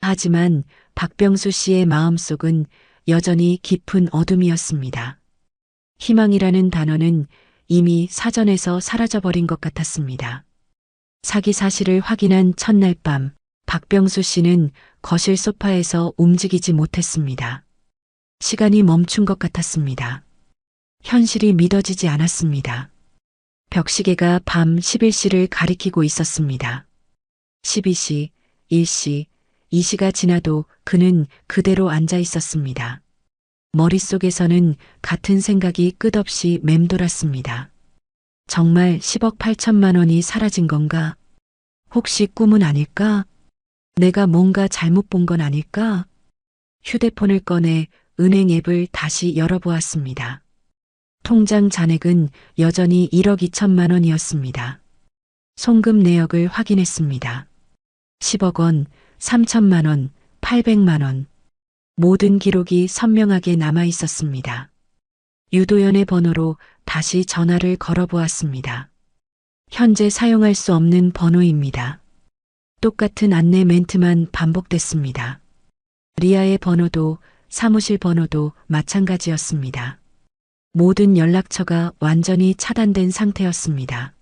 하지만 박병수 씨의 마음속은 여전히 깊은 어둠이었습니다. 희망이라는 단어는 이미 사전에서 사라져버린 것 같았습니다. 사기 사실을 확인한 첫날 밤, 박병수 씨는 거실 소파에서 움직이지 못했습니다. 시간이 멈춘 것 같았습니다. 현실이 믿어지지 않았습니다. 벽시계가 밤 11시를 가리키고 있었습니다. 12시, 1시, 2시가 지나도 그는 그대로 앉아 있었습니다. 머릿속에서는 같은 생각이 끝없이 맴돌았습니다. 정말 10억 8천만 원이 사라진 건가? 혹시 꿈은 아닐까? 내가 뭔가 잘못 본 건 아닐까? 휴대폰을 꺼내 은행 앱을 다시 열어보았습니다. 통장 잔액은 여전히 1억 2천만 원이었습니다. 송금 내역을 확인했습니다. 10억 원, 3천만 원, 800만 원. 모든 기록이 선명하게 남아 있었습니다. 유도연의 번호로 다시 전화를 걸어보았습니다. 현재 사용할 수 없는 번호입니다. 똑같은 안내 멘트만 반복됐습니다. 리아의 번호도 사무실 번호도 마찬가지였습니다. 모든 연락처가 완전히 차단된 상태였습니다.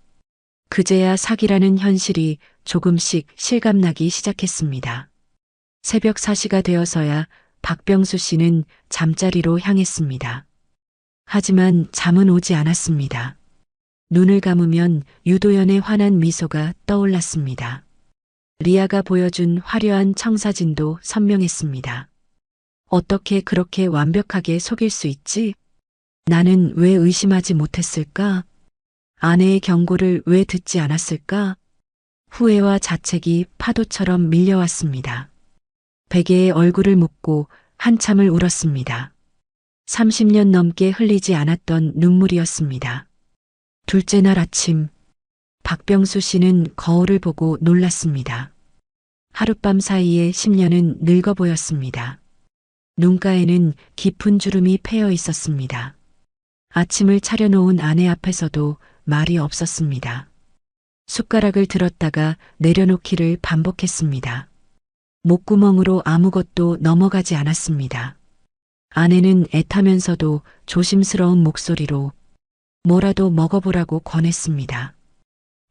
그제야 사기라는 현실이 조금씩 실감나기 시작했습니다. 새벽 4시가 되어서야 박병수 씨는 잠자리로 향했습니다. 하지만 잠은 오지 않았습니다. 눈을 감으면 유도연의 환한 미소가 떠올랐습니다. 리아가 보여준 화려한 청사진도 선명했습니다. 어떻게 그렇게 완벽하게 속일 수 있지? 나는 왜 의심하지 못했을까? 아내의 경고를 왜 듣지 않았을까? 후회와 자책이 파도처럼 밀려왔습니다. 베개에 얼굴을 묻고 한참을 울었습니다. 30년 넘게 흘리지 않았던 눈물이었습니다. 둘째 날 아침, 박병수 씨는 거울을 보고 놀랐습니다. 하룻밤 사이에 10년은 늙어 보였습니다. 눈가에는 깊은 주름이 패여 있었습니다. 아침을 차려놓은 아내 앞에서도 말이 없었습니다. 숟가락을 들었다가 내려놓기를 반복했습니다. 목구멍으로 아무것도 넘어가지 않았습니다. 아내는 애타면서도 조심스러운 목소리로 뭐라도 먹어보라고 권했습니다.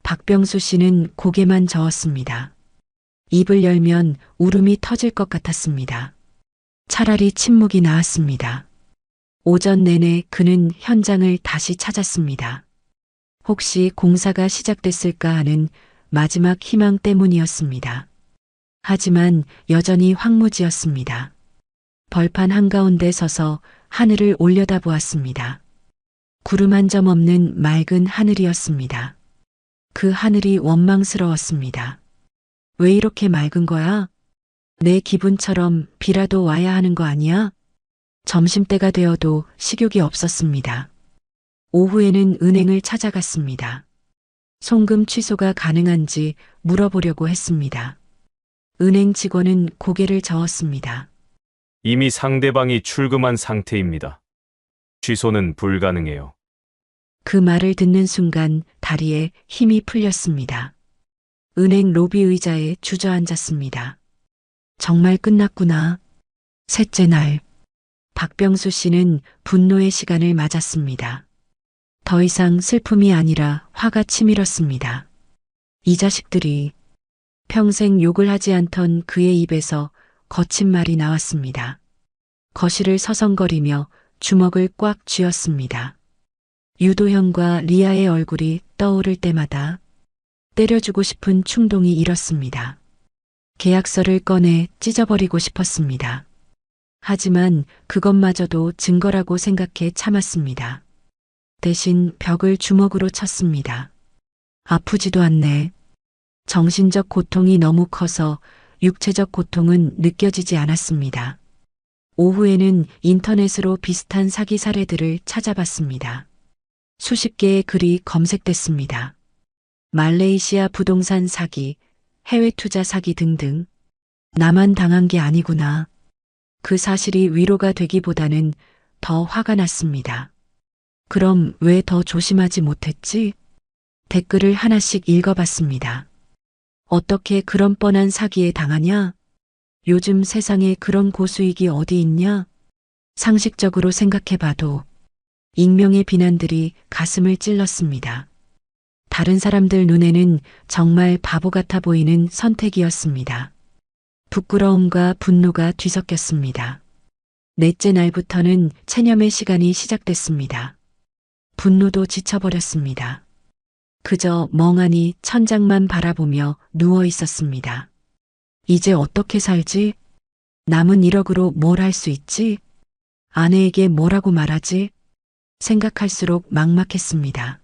박병수 씨는 고개만 저었습니다. 입을 열면 울음이 터질 것 같았습니다. 차라리 침묵이 나았습니다. 오전 내내 그는 현장을 다시 찾았습니다. 혹시 공사가 시작됐을까 하는 마지막 희망 때문이었습니다. 하지만 여전히 황무지였습니다. 벌판 한가운데 서서 하늘을 올려다보았습니다. 구름 한 점 없는 맑은 하늘이었습니다. 그 하늘이 원망스러웠습니다. 왜 이렇게 맑은 거야? 내 기분처럼 비라도 와야 하는 거 아니야? 점심때가 되어도 식욕이 없었습니다. 오후에는 은행을 찾아갔습니다. 송금 취소가 가능한지 물어보려고 했습니다. 은행 직원은 고개를 저었습니다. 이미 상대방이 출금한 상태입니다. 취소는 불가능해요. 그 말을 듣는 순간 다리에 힘이 풀렸습니다. 은행 로비 의자에 주저앉았습니다. 정말 끝났구나. 셋째 날, 박병수 씨는 분노의 시간을 맞았습니다. 더 이상 슬픔이 아니라 화가 치밀었습니다. 이 자식들이 평생 욕을 하지 않던 그의 입에서 거친 말이 나왔습니다. 거실을 서성거리며 주먹을 꽉 쥐었습니다. 유도현과 리아의 얼굴이 떠오를 때마다 때려주고 싶은 충동이 일었습니다. 계약서를 꺼내 찢어버리고 싶었습니다. 하지만 그것마저도 증거라고 생각해 참았습니다. 대신 벽을 주먹으로 쳤습니다. 아프지도 않네. 정신적 고통이 너무 커서 육체적 고통은 느껴지지 않았습니다. 오후에는 인터넷으로 비슷한 사기 사례들을 찾아봤습니다. 수십 개의 글이 검색됐습니다. 말레이시아 부동산 사기, 해외 투자 사기 등등. 나만 당한 게 아니구나. 그 사실이 위로가 되기보다는 더 화가 났습니다. 그럼 왜 더 조심하지 못했지? 댓글을 하나씩 읽어봤습니다. 어떻게 그런 뻔한 사기에 당하냐? 요즘 세상에 그런 고수익이 어디 있냐? 상식적으로 생각해봐도 익명의 비난들이 가슴을 찔렀습니다. 다른 사람들 눈에는 정말 바보 같아 보이는 선택이었습니다. 부끄러움과 분노가 뒤섞였습니다. 넷째 날부터는 체념의 시간이 시작됐습니다. 분노도 지쳐버렸습니다. 그저 멍하니 천장만 바라보며 누워 있었습니다. 이제 어떻게 살지? 남은 1억으로 뭘 할 수 있지? 아내에게 뭐라고 말하지? 생각할수록 막막했습니다.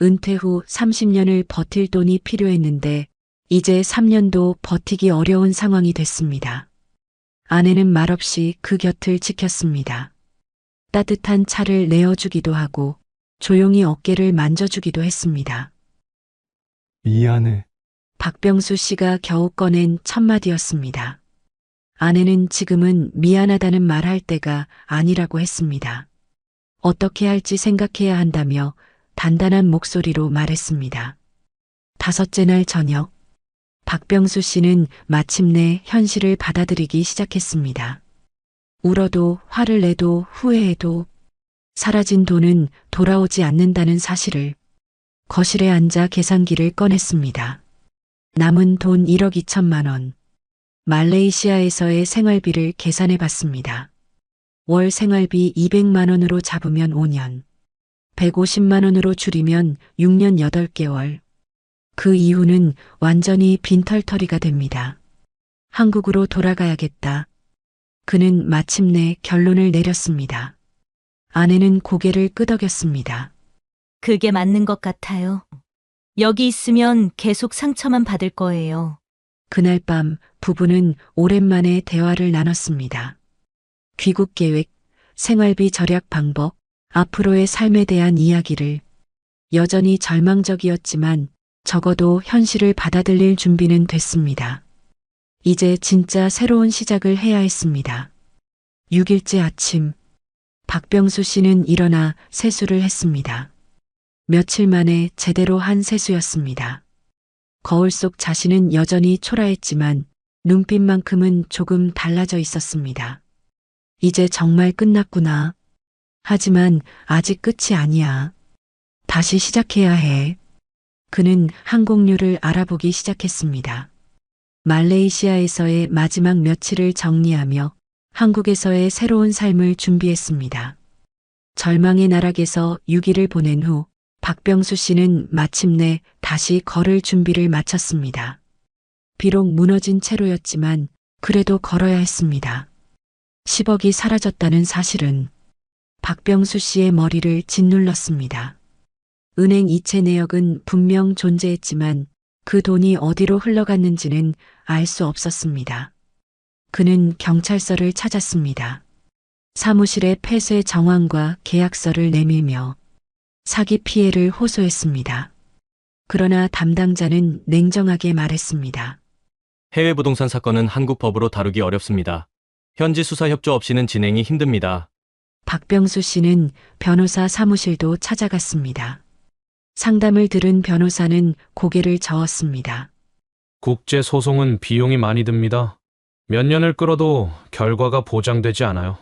은퇴 후 30년을 버틸 돈이 필요했는데 이제 3년도 버티기 어려운 상황이 됐습니다. 아내는 말없이 그 곁을 지켰습니다. 따뜻한 차를 내어주기도 하고 조용히 어깨를 만져주기도 했습니다. 미안해. 박병수 씨가 겨우 꺼낸 첫 마디였습니다. 아내는 지금은 미안하다는 말할 때가 아니라고 했습니다. 어떻게 할지 생각해야 한다며 단단한 목소리로 말했습니다. 5째 날 저녁, 박병수 씨는 마침내 현실을 받아들이기 시작했습니다. 울어도 화를 내도 후회해도 사라진 돈은 돌아오지 않는다는 사실을 거실에 앉아 계산기를 꺼냈습니다. 남은 돈 1억 2천만 원. 말레이시아에서의 생활비를 계산해 봤습니다. 월 생활비 200만 원으로 잡으면 5년, 150만 원으로 줄이면 6년 8개월. 그 이후는 완전히 빈털터리가 됩니다. 한국으로 돌아가야겠다. 그는 마침내 결론을 내렸습니다. 아내는 고개를 끄덕였습니다. 그게 맞는 것 같아요. 여기 있으면 계속 상처만 받을 거예요. 그날 밤 부부는 오랜만에 대화를 나눴습니다. 귀국 계획, 생활비 절약 방법, 앞으로의 삶에 대한 이야기를. 여전히 절망적이었지만 적어도 현실을 받아들일 준비는 됐습니다. 이제 진짜 새로운 시작을 해야 했습니다. 6일째 아침, 박병수 씨는 일어나 세수를 했습니다. 며칠 만에 제대로 한 세수였습니다. 거울 속 자신은 여전히 초라했지만 눈빛만큼은 조금 달라져 있었습니다. 이제 정말 끝났구나. 하지만 아직 끝이 아니야. 다시 시작해야 해. 그는 항공료를 알아보기 시작했습니다. 말레이시아에서의 마지막 며칠을 정리하며 한국에서의 새로운 삶을 준비했습니다. 절망의 나락에서 6일을 보낸 후 박병수 씨는 마침내 다시 걸을 준비를 마쳤습니다. 비록 무너진 채로였지만 그래도 걸어야 했습니다. 10억이 사라졌다는 사실은 박병수 씨의 머리를 짓눌렀습니다. 은행 이체 내역은 분명 존재했지만 그 돈이 어디로 흘러갔는지는 알 수 없었습니다. 그는 경찰서를 찾았습니다. 사무실에 폐쇄 정황과 계약서를 내밀며 사기 피해를 호소했습니다. 그러나 담당자는 냉정하게 말했습니다. 해외 부동산 사건은 한국 법으로 다루기 어렵습니다. 현지 수사 협조 없이는 진행이 힘듭니다. 박병수 씨는 변호사 사무실도 찾아갔습니다. 상담을 들은 변호사는 고개를 저었습니다. 국제 소송은 비용이 많이 듭니다. 몇 년을 끌어도 결과가 보장되지 않아요.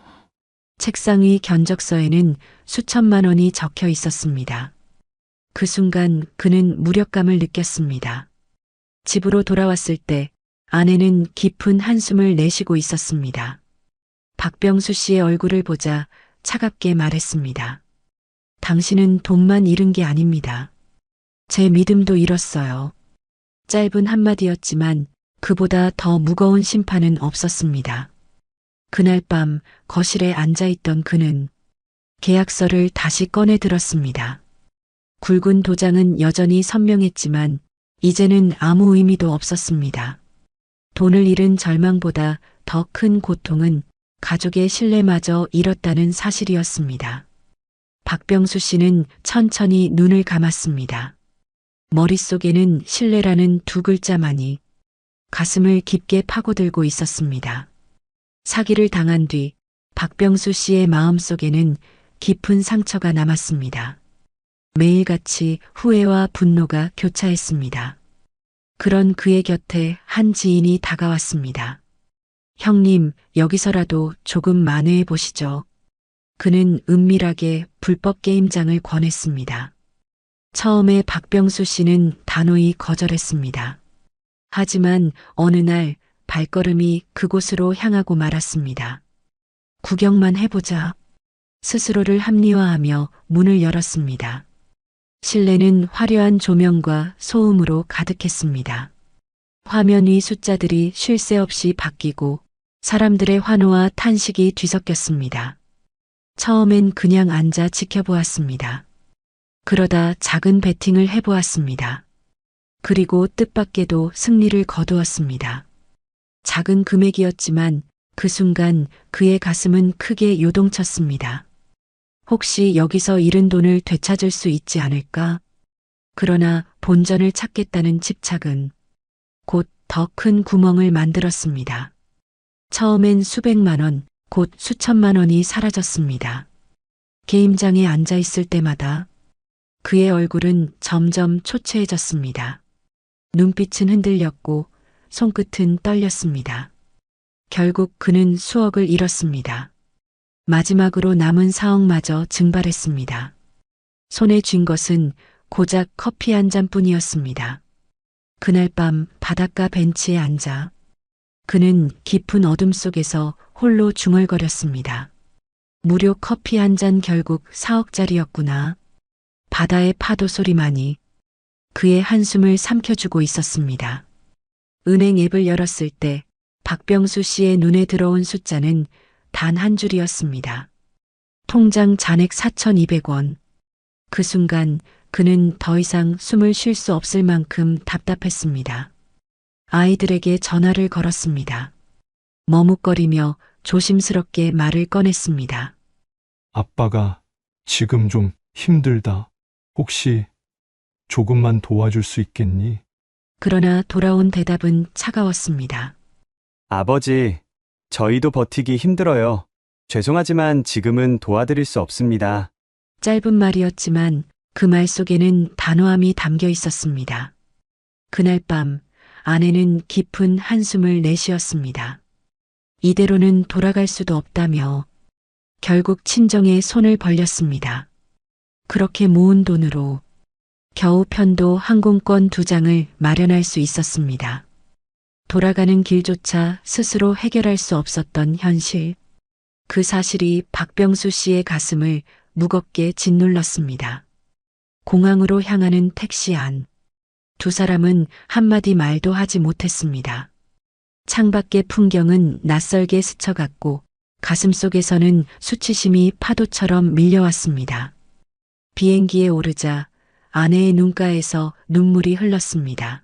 책상 위 견적서에는 수천만 원이 적혀 있었습니다. 그 순간 그는 무력감을 느꼈습니다. 집으로 돌아왔을 때 아내는 깊은 한숨을 내쉬고 있었습니다. 박병수 씨의 얼굴을 보자 차갑게 말했습니다. 당신은 돈만 잃은 게 아닙니다. 제 믿음도 잃었어요. 짧은 한마디였지만 그보다 더 무거운 심판은 없었습니다. 그날 밤 거실에 앉아있던 그는 계약서를 다시 꺼내 들었습니다. 굵은 도장은 여전히 선명했지만 이제는 아무 의미도 없었습니다. 돈을 잃은 절망보다 더 큰 고통은 가족의 신뢰마저 잃었다는 사실이었습니다. 박병수 씨는 천천히 눈을 감았습니다. 머릿속에는 신뢰라는 두 글자만이 가슴을 깊게 파고들고 있었습니다. 사기를 당한 뒤 박병수 씨의 마음속에는 깊은 상처가 남았습니다. 매일같이 후회와 분노가 교차했습니다. 그런 그의 곁에 한 지인이 다가왔습니다. 형님, 여기서라도 조금 만회해 보시죠. 그는 은밀하게 불법 게임장을 권했습니다. 처음에 박병수 씨는 단호히 거절했습니다. 하지만 어느 날 발걸음이 그곳으로 향하고 말았습니다. 구경만 해보자. 스스로를 합리화하며 문을 열었습니다. 실내는 화려한 조명과 소음으로 가득했습니다. 화면 위 숫자들이 쉴 새 없이 바뀌고 사람들의 환호와 탄식이 뒤섞였습니다. 처음엔 그냥 앉아 지켜보았습니다. 그러다 작은 베팅을 해보았습니다. 그리고 뜻밖에도 승리를 거두었습니다. 작은 금액이었지만 그 순간 그의 가슴은 크게 요동쳤습니다. 혹시 여기서 잃은 돈을 되찾을 수 있지 않을까? 그러나 본전을 찾겠다는 집착은 곧 더 큰 구멍을 만들었습니다. 처음엔 수백만 원, 곧 수천만 원이 사라졌습니다. 게임장에 앉아 있을 때마다 그의 얼굴은 점점 초췌해졌습니다. 눈빛은 흔들렸고 손끝은 떨렸습니다. 결국 그는 수억을 잃었습니다. 마지막으로 남은 사억마저 증발했습니다. 손에 쥔 것은 고작 커피 한 잔뿐이었습니다. 그날 밤 바닷가 벤치에 앉아 그는 깊은 어둠 속에서 홀로 중얼거렸습니다. 무료 커피 한 잔 결국 4억짜리였구나. 바다의 파도 소리만이 그의 한숨을 삼켜주고 있었습니다. 은행 앱을 열었을 때 박병수 씨의 눈에 들어온 숫자는 단 한 줄이었습니다. 통장 잔액 4,200원. 그 순간 그는 더 이상 숨을 쉴 수 없을 만큼 답답했습니다. 아이들에게 전화를 걸었습니다. 머뭇거리며 조심스럽게 말을 꺼냈습니다. 아빠가 지금 좀 힘들다. 혹시 조금만 도와줄 수 있겠니? 그러나 돌아온 대답은 차가웠습니다. 아버지, 저희도 버티기 힘들어요. 죄송하지만 지금은 도와드릴 수 없습니다. 짧은 말이었지만 그 말 속에는 단호함이 담겨 있었습니다. 그날 밤 아내는 깊은 한숨을 내쉬었습니다. 이대로는 돌아갈 수도 없다며 결국 친정에 손을 벌렸습니다. 그렇게 모은 돈으로 겨우 편도 항공권 2장을 마련할 수 있었습니다. 돌아가는 길조차 스스로 해결할 수 없었던 현실. 그 사실이 박병수 씨의 가슴을 무겁게 짓눌렀습니다. 공항으로 향하는 택시 안. 두 사람은 한마디 말도 하지 못했습니다. 창밖의 풍경은 낯설게 스쳐갔고 가슴속에서는 수치심이 파도처럼 밀려왔습니다. 비행기에 오르자 아내의 눈가에서 눈물이 흘렀습니다.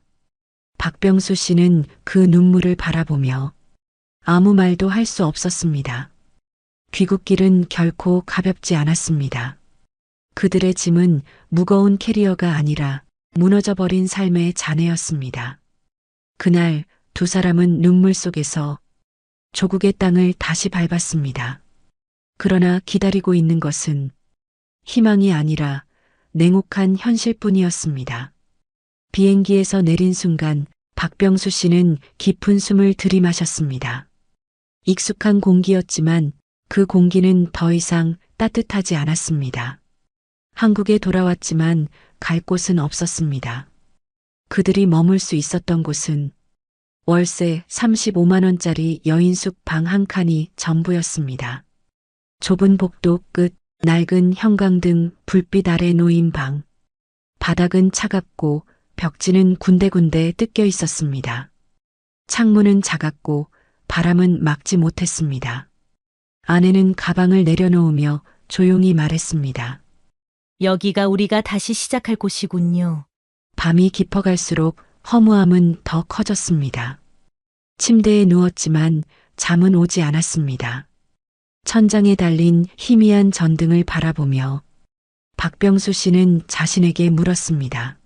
박병수 씨는 그 눈물을 바라보며 아무 말도 할 수 없었습니다. 귀국길은 결코 가볍지 않았습니다. 그들의 짐은 무거운 캐리어가 아니라 무너져버린 삶의 잔해였습니다. 그날 두 사람은 눈물 속에서 조국의 땅을 다시 밟았습니다. 그러나 기다리고 있는 것은 희망이 아니라 냉혹한 현실뿐이었습니다. 비행기에서 내린 순간 박병수 씨는 깊은 숨을 들이마셨습니다. 익숙한 공기였지만 그 공기는 더 이상 따뜻하지 않았습니다. 한국에 돌아왔지만 갈 곳은 없었습니다. 그들이 머물 수 있었던 곳은 월세 35만 원짜리 여인숙 방 한 칸이 전부였습니다. 좁은 복도 끝, 낡은 형광등 불빛 아래 놓인 방. 바닥은 차갑고 벽지는 군데군데 뜯겨 있었습니다. 창문은 작았고 바람은 막지 못했습니다. 아내는 가방을 내려놓으며 조용히 말했습니다. 여기가 우리가 다시 시작할 곳이군요. 밤이 깊어갈수록 허무함은 더 커졌습니다. 침대에 누웠지만 잠은 오지 않았습니다. 천장에 달린 희미한 전등을 바라보며 박병수 씨는 자신에게 물었습니다.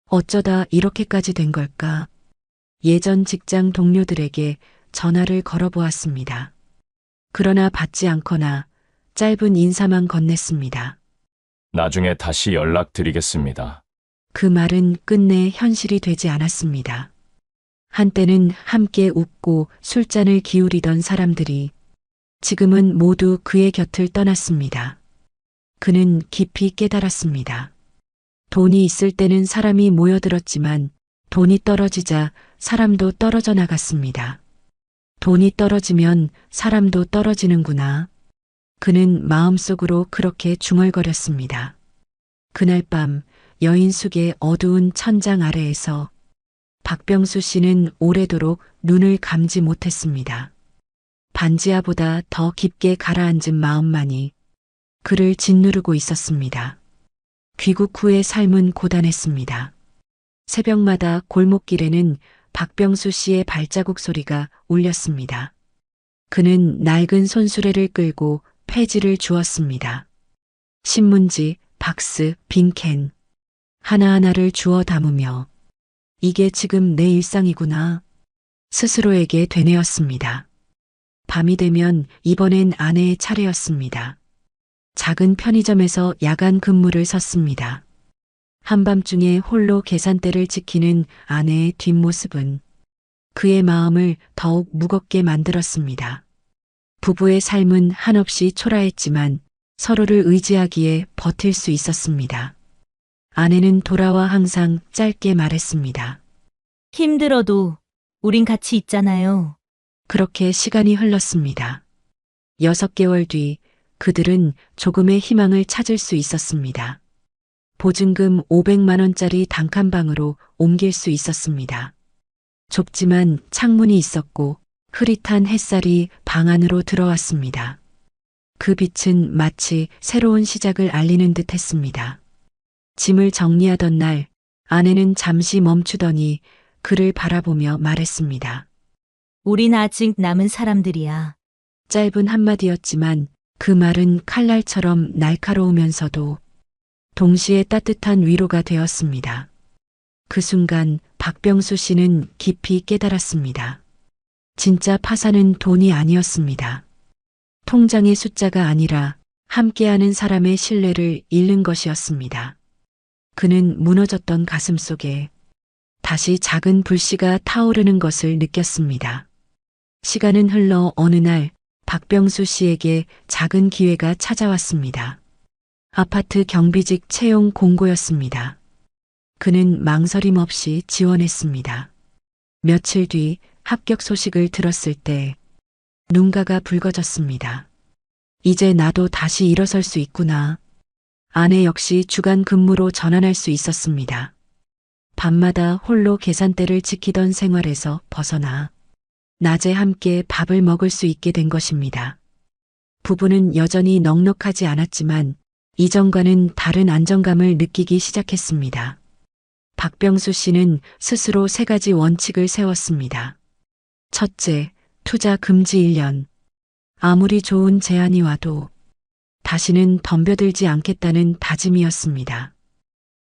어쩌다 이렇게까지 된 걸까? 예전 직장 동료들에게 전화를 걸어보았습니다. 그러나 받지 않거나 짧은 인사만 건넸습니다. 나중에 다시 연락드리겠습니다. 그 말은 끝내 현실이 되지 않았습니다. 한때는 함께 웃고 술잔을 기울이던 사람들이 지금은 모두 그의 곁을 떠났습니다. 그는 깊이 깨달았습니다. 돈이 있을 때는 사람이 모여들었지만 돈이 떨어지자 사람도 떨어져 나갔습니다. 돈이 떨어지면 사람도 떨어지는구나. 그는 마음속으로 그렇게 중얼거렸습니다. 그날 밤 여인숙의 어두운 천장 아래에서 박병수 씨는 오래도록 눈을 감지 못했습니다. 반지하보다 더 깊게 가라앉은 마음만이 그를 짓누르고 있었습니다. 귀국 후의 삶은 고단했습니다. 새벽마다 골목길에는 박병수 씨의 발자국 소리가 울렸습니다. 그는 낡은 손수레를 끌고 폐지를 주었습니다. 신문지, 박스, 빈캔 하나하나를 주워 담으며 이게 지금 내 일상이구나 스스로에게 되뇌었습니다. 밤이 되면 이번엔 아내의 차례였습니다. 작은 편의점에서 야간 근무를 섰습니다. 한밤중에 홀로 계산대를 지키는 아내의 뒷모습은 그의 마음을 더욱 무겁게 만들었습니다. 부부의 삶은 한없이 초라했지만 서로를 의지하기에 버틸 수 있었습니다. 아내는 돌아와 항상 짧게 말했습니다. 힘들어도 우린 같이 있잖아요. 그렇게 시간이 흘렀습니다. 6개월 뒤 그들은 조금의 희망을 찾을 수 있었습니다. 보증금 500만 원짜리 단칸방으로 옮길 수 있었습니다. 좁지만 창문이 있었고 흐릿한 햇살이 방 안으로 들어왔습니다. 그 빛은 마치 새로운 시작을 알리는 듯 했습니다. 짐을 정리하던 날 아내는 잠시 멈추더니 그를 바라보며 말했습니다. 우린 아직 남은 사람들이야. 짧은 한마디였지만 그 말은 칼날처럼 날카로우면서도 동시에 따뜻한 위로가 되었습니다. 그 순간 박병수 씨는 깊이 깨달았습니다. 진짜 파산은 돈이 아니었습니다. 통장의 숫자가 아니라 함께하는 사람의 신뢰를 잃는 것이었습니다. 그는 무너졌던 가슴 속에 다시 작은 불씨가 타오르는 것을 느꼈습니다. 시간은 흘러 어느 날 박병수 씨에게 작은 기회가 찾아왔습니다. 아파트 경비직 채용 공고였습니다. 그는 망설임 없이 지원했습니다. 며칠 뒤 합격 소식을 들었을 때 눈가가 붉어졌습니다. 이제 나도 다시 일어설 수 있구나. 아내 역시 주간 근무로 전환할 수 있었습니다. 밤마다 홀로 계산대를 지키던 생활에서 벗어나 낮에 함께 밥을 먹을 수 있게 된 것입니다. 부부는 여전히 넉넉하지 않았지만 이전과는 다른 안정감을 느끼기 시작했습니다. 박병수 씨는 스스로 3가지 원칙을 세웠습니다. 첫째, 투자 금지 1년. 아무리 좋은 제안이 와도 다시는 덤벼들지 않겠다는 다짐이었습니다.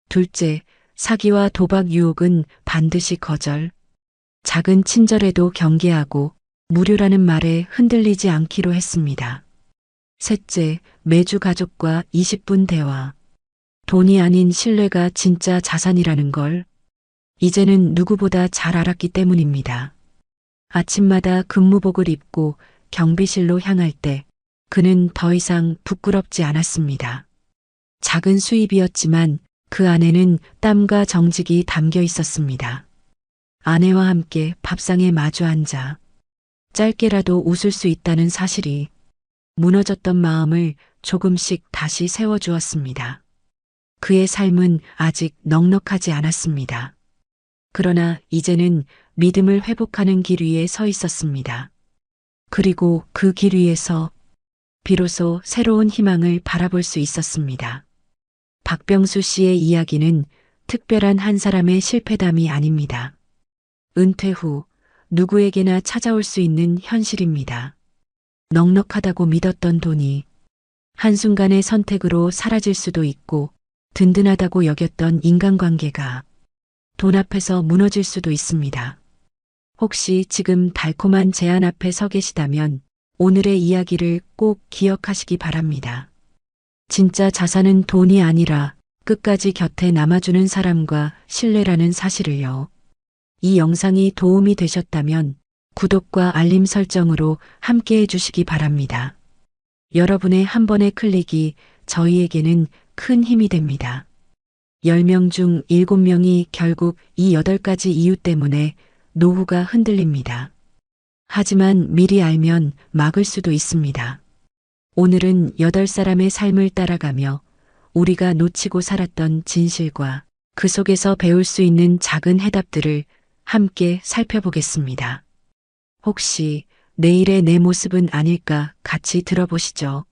둘째, 사기와 도박 유혹은 반드시 거절. 작은 친절에도 경계하고 무료라는 말에 흔들리지 않기로 했습니다. 셋째, 매주 가족과 20분 대화. 돈이 아닌 신뢰가 진짜 자산이라는 걸 이제는 누구보다 잘 알았기 때문입니다. 아침마다 근무복을 입고 경비실로 향할 때 그는 더 이상 부끄럽지 않았습니다. 작은 수입이었지만 그 안에는 땀과 정직이 담겨 있었습니다. 아내와 함께 밥상에 마주 앉아 짧게라도 웃을 수 있다는 사실이 무너졌던 마음을 조금씩 다시 세워주었습니다. 그의 삶은 아직 넉넉하지 않았습니다. 그러나 이제는 믿음을 회복하는 길 위에 서 있었습니다. 그리고 그 길 위에서 비로소 새로운 희망을 바라볼 수 있었습니다. 박병수 씨의 이야기는 특별한 한 사람의 실패담이 아닙니다. 은퇴 후 누구에게나 찾아올 수 있는 현실입니다. 넉넉하다고 믿었던 돈이 한순간의 선택으로 사라질 수도 있고 든든하다고 여겼던 인간관계가 돈 앞에서 무너질 수도 있습니다. 혹시 지금 달콤한 제안 앞에 서 계시다면 오늘의 이야기를 꼭 기억하시기 바랍니다. 진짜 자산은 돈이 아니라 끝까지 곁에 남아주는 사람과 신뢰라는 사실을요. 이 영상이 도움이 되셨다면 구독과 알림 설정으로 함께 해주시기 바랍니다. 여러분의 한 번의 클릭이 저희에게는 큰 힘이 됩니다. 10명 중 7명이 결국 이 8가지 이유 때문에 노후가 흔들립니다. 하지만 미리 알면 막을 수도 있습니다. 오늘은 8사람의 삶을 따라가며 우리가 놓치고 살았던 진실과 그 속에서 배울 수 있는 작은 해답들을 함께 살펴보겠습니다. 혹시 내일의 내 모습은 아닐까 같이 들어보시죠.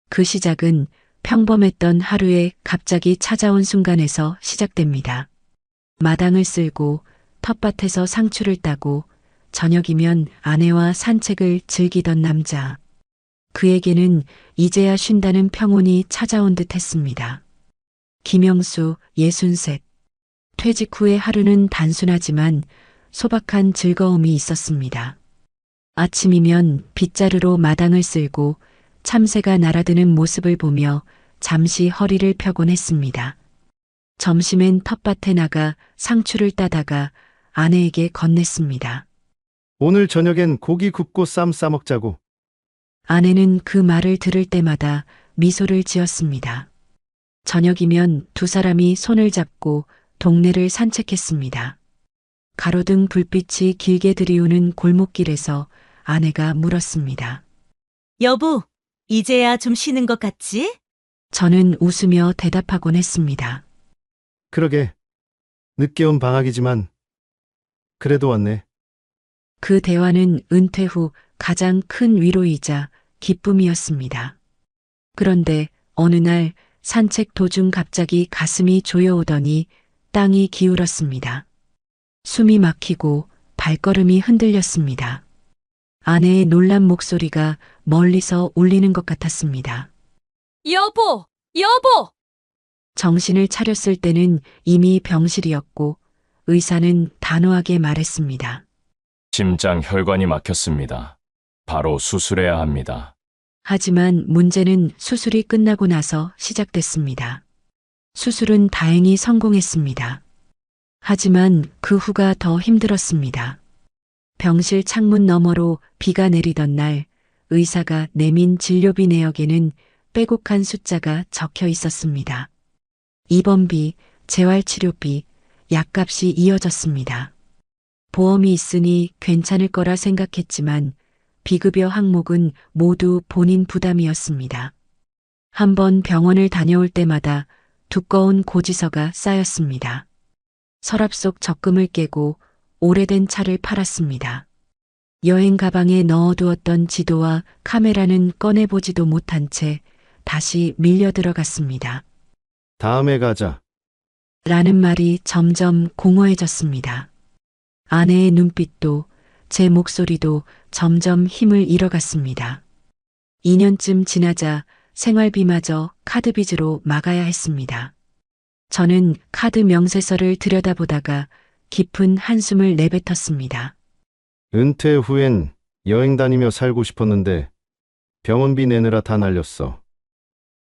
그 시작은 평범했던 하루에 갑자기 찾아온 순간에서 시작됩니다. 마당을 쓸고 텃밭에서 상추를 따고 저녁이면 아내와 산책을 즐기던 남자. 그에게는 이제야 쉰다는 평온이 찾아온 듯 했습니다. 김영수 63. 퇴직 후의 하루는 단순하지만 소박한 즐거움이 있었습니다. 아침이면 빗자루로 마당을 쓸고 참새가 날아드는 모습을 보며 잠시 허리를 펴곤 했습니다. 점심엔 텃밭에 나가 상추를 따다가 아내에게 건넸습니다. 오늘 저녁엔 고기 굽고 쌈 싸먹자고. 아내는 그 말을 들을 때마다 미소를 지었습니다. 저녁이면 두 사람이 손을 잡고 동네를 산책했습니다. 가로등 불빛이 길게 들이우는 골목길에서 아내가 물었습니다. 여보, 이제야 좀 쉬는 것 같지? 저는 웃으며 대답하곤 했습니다. 그러게. 늦게 온 방학이지만 그래도 왔네. 그 대화는 은퇴 후 가장 큰 위로이자 기쁨이었습니다. 그런데 어느 날 산책 도중 갑자기 가슴이 조여오더니 땅이 기울었습니다. 숨이 막히고 발걸음이 흔들렸습니다. 아내의 놀란 목소리가 멀리서 울리는 것 같았습니다. 여보! 여보! 정신을 차렸을 때는 이미 병실이었고 의사는 단호하게 말했습니다. 심장 혈관이 막혔습니다. 바로 수술해야 합니다. 하지만 문제는 수술이 끝나고 나서 시작됐습니다. 수술은 다행히 성공했습니다. 하지만 그 후가 더 힘들었습니다. 병실 창문 너머로 비가 내리던 날 의사가 내민 진료비 내역에는 빼곡한 숫자가 적혀 있었습니다. 입원비, 재활치료비, 약값이 이어졌습니다. 보험이 있으니 괜찮을 거라 생각했지만 비급여 항목은 모두 본인 부담이었습니다. 한번 병원을 다녀올 때마다 두꺼운 고지서가 쌓였습니다. 서랍 속 적금을 깨고 오래된 차를 팔았습니다. 여행 가방에 넣어두었던 지도와 카메라는 꺼내보지도 못한 채 다시 밀려 들어갔습니다. 다음에 가자. 라는 말이 점점 공허해졌습니다. 아내의 눈빛도 제 목소리도 점점 힘을 잃어갔습니다. 2년쯤 지나자 생활비마저 카드빚으로 막아야 했습니다. 저는 카드 명세서를 들여다보다가 깊은 한숨을 내뱉었습니다. 은퇴 후엔 여행 다니며 살고 싶었는데 병원비 내느라 다 날렸어.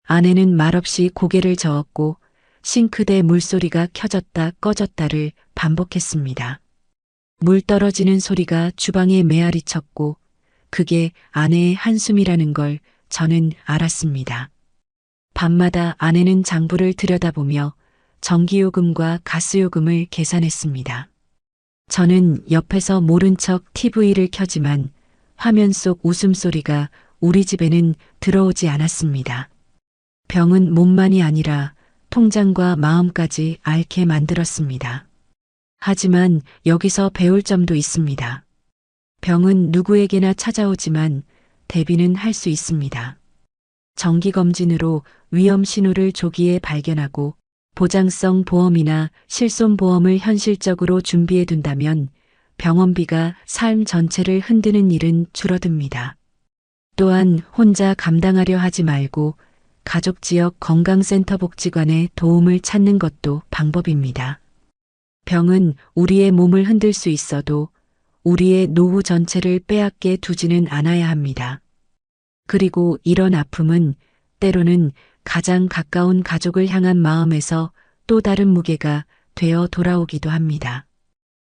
아내는 말없이 고개를 저었고 싱크대 물소리가 켜졌다 꺼졌다를 반복했습니다. 물 떨어지는 소리가 주방에 메아리쳤고 그게 아내의 한숨이라는 걸 저는 알았습니다. 밤마다 아내는 장부를 들여다보며 전기요금과 가스요금을 계산했습니다. 저는 옆에서 모른 척 TV를 켜지만 화면 속 웃음소리가 우리 집에는 들어오지 않았습니다. 병은 몸만이 아니라 통장과 마음까지 앓게 만들었습니다. 하지만 여기서 배울 점도 있습니다. 병은 누구에게나 찾아오지만 대비는 할 수 있습니다. 정기검진으로 위험 신호를 조기에 발견하고 보장성 보험이나 실손보험을 현실적으로 준비해 둔다면 병원비가 삶 전체를 흔드는 일은 줄어듭니다. 또한 혼자 감당하려 하지 말고 가족 지역 건강센터 복지관의 도움을 찾는 것도 방법입니다. 병은 우리의 몸을 흔들 수 있어도 우리의 노후 전체를 빼앗게 두지는 않아야 합니다. 그리고 이런 아픔은 때로는 가장 가까운 가족을 향한 마음에서 또 다른 무게가 되어 돌아오기도 합니다.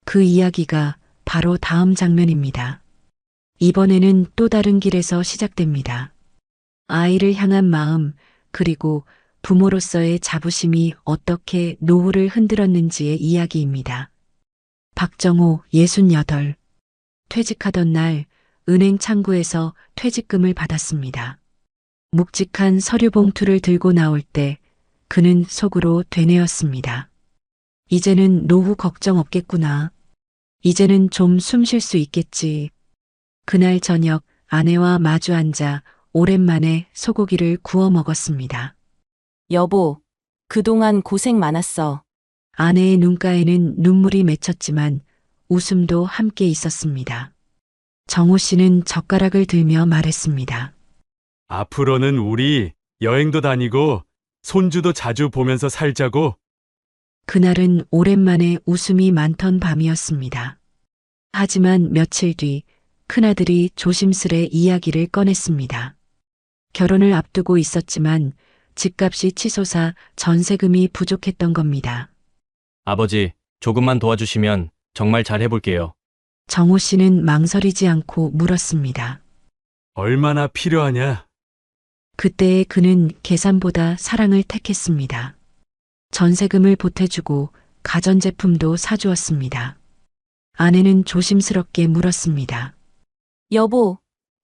그 이야기가 바로 다음 장면입니다. 이번에는 또 다른 길에서 시작됩니다. 아이를 향한 마음, 그리고 부모로서의 자부심이 어떻게 노후를 흔들었는지의 이야기입니다. 박정호 68. 퇴직하던 날 은행 창구에서 퇴직금을 받았습니다. 묵직한 서류 봉투를 들고 나올 때 그는 속으로 되뇌었습니다. 이제는 노후 걱정 없겠구나. 이제는 좀 숨 쉴 수 있겠지. 그날 저녁 아내와 마주 앉아 오랜만에 소고기를 구워 먹었습니다. 여보, 그동안 고생 많았어. 아내의 눈가에는 눈물이 맺혔지만 웃음도 함께 있었습니다. 정호 씨는 젓가락을 들며 말했습니다. 앞으로는 우리 여행도 다니고 손주도 자주 보면서 살자고. 그날은 오랜만에 웃음이 많던 밤이었습니다. 하지만 며칠 뒤 큰아들이 조심스레 이야기를 꺼냈습니다. 결혼을 앞두고 있었지만 집값이 치솟아 전세금이 부족했던 겁니다. 아버지, 조금만 도와주시면 정말 잘 해볼게요. 정호 씨는 망설이지 않고 물었습니다. 얼마나 필요하냐? 그때의 그는 계산보다 사랑을 택했습니다. 전세금을 보태주고 가전제품도 사주었습니다. 아내는 조심스럽게 물었습니다. 여보,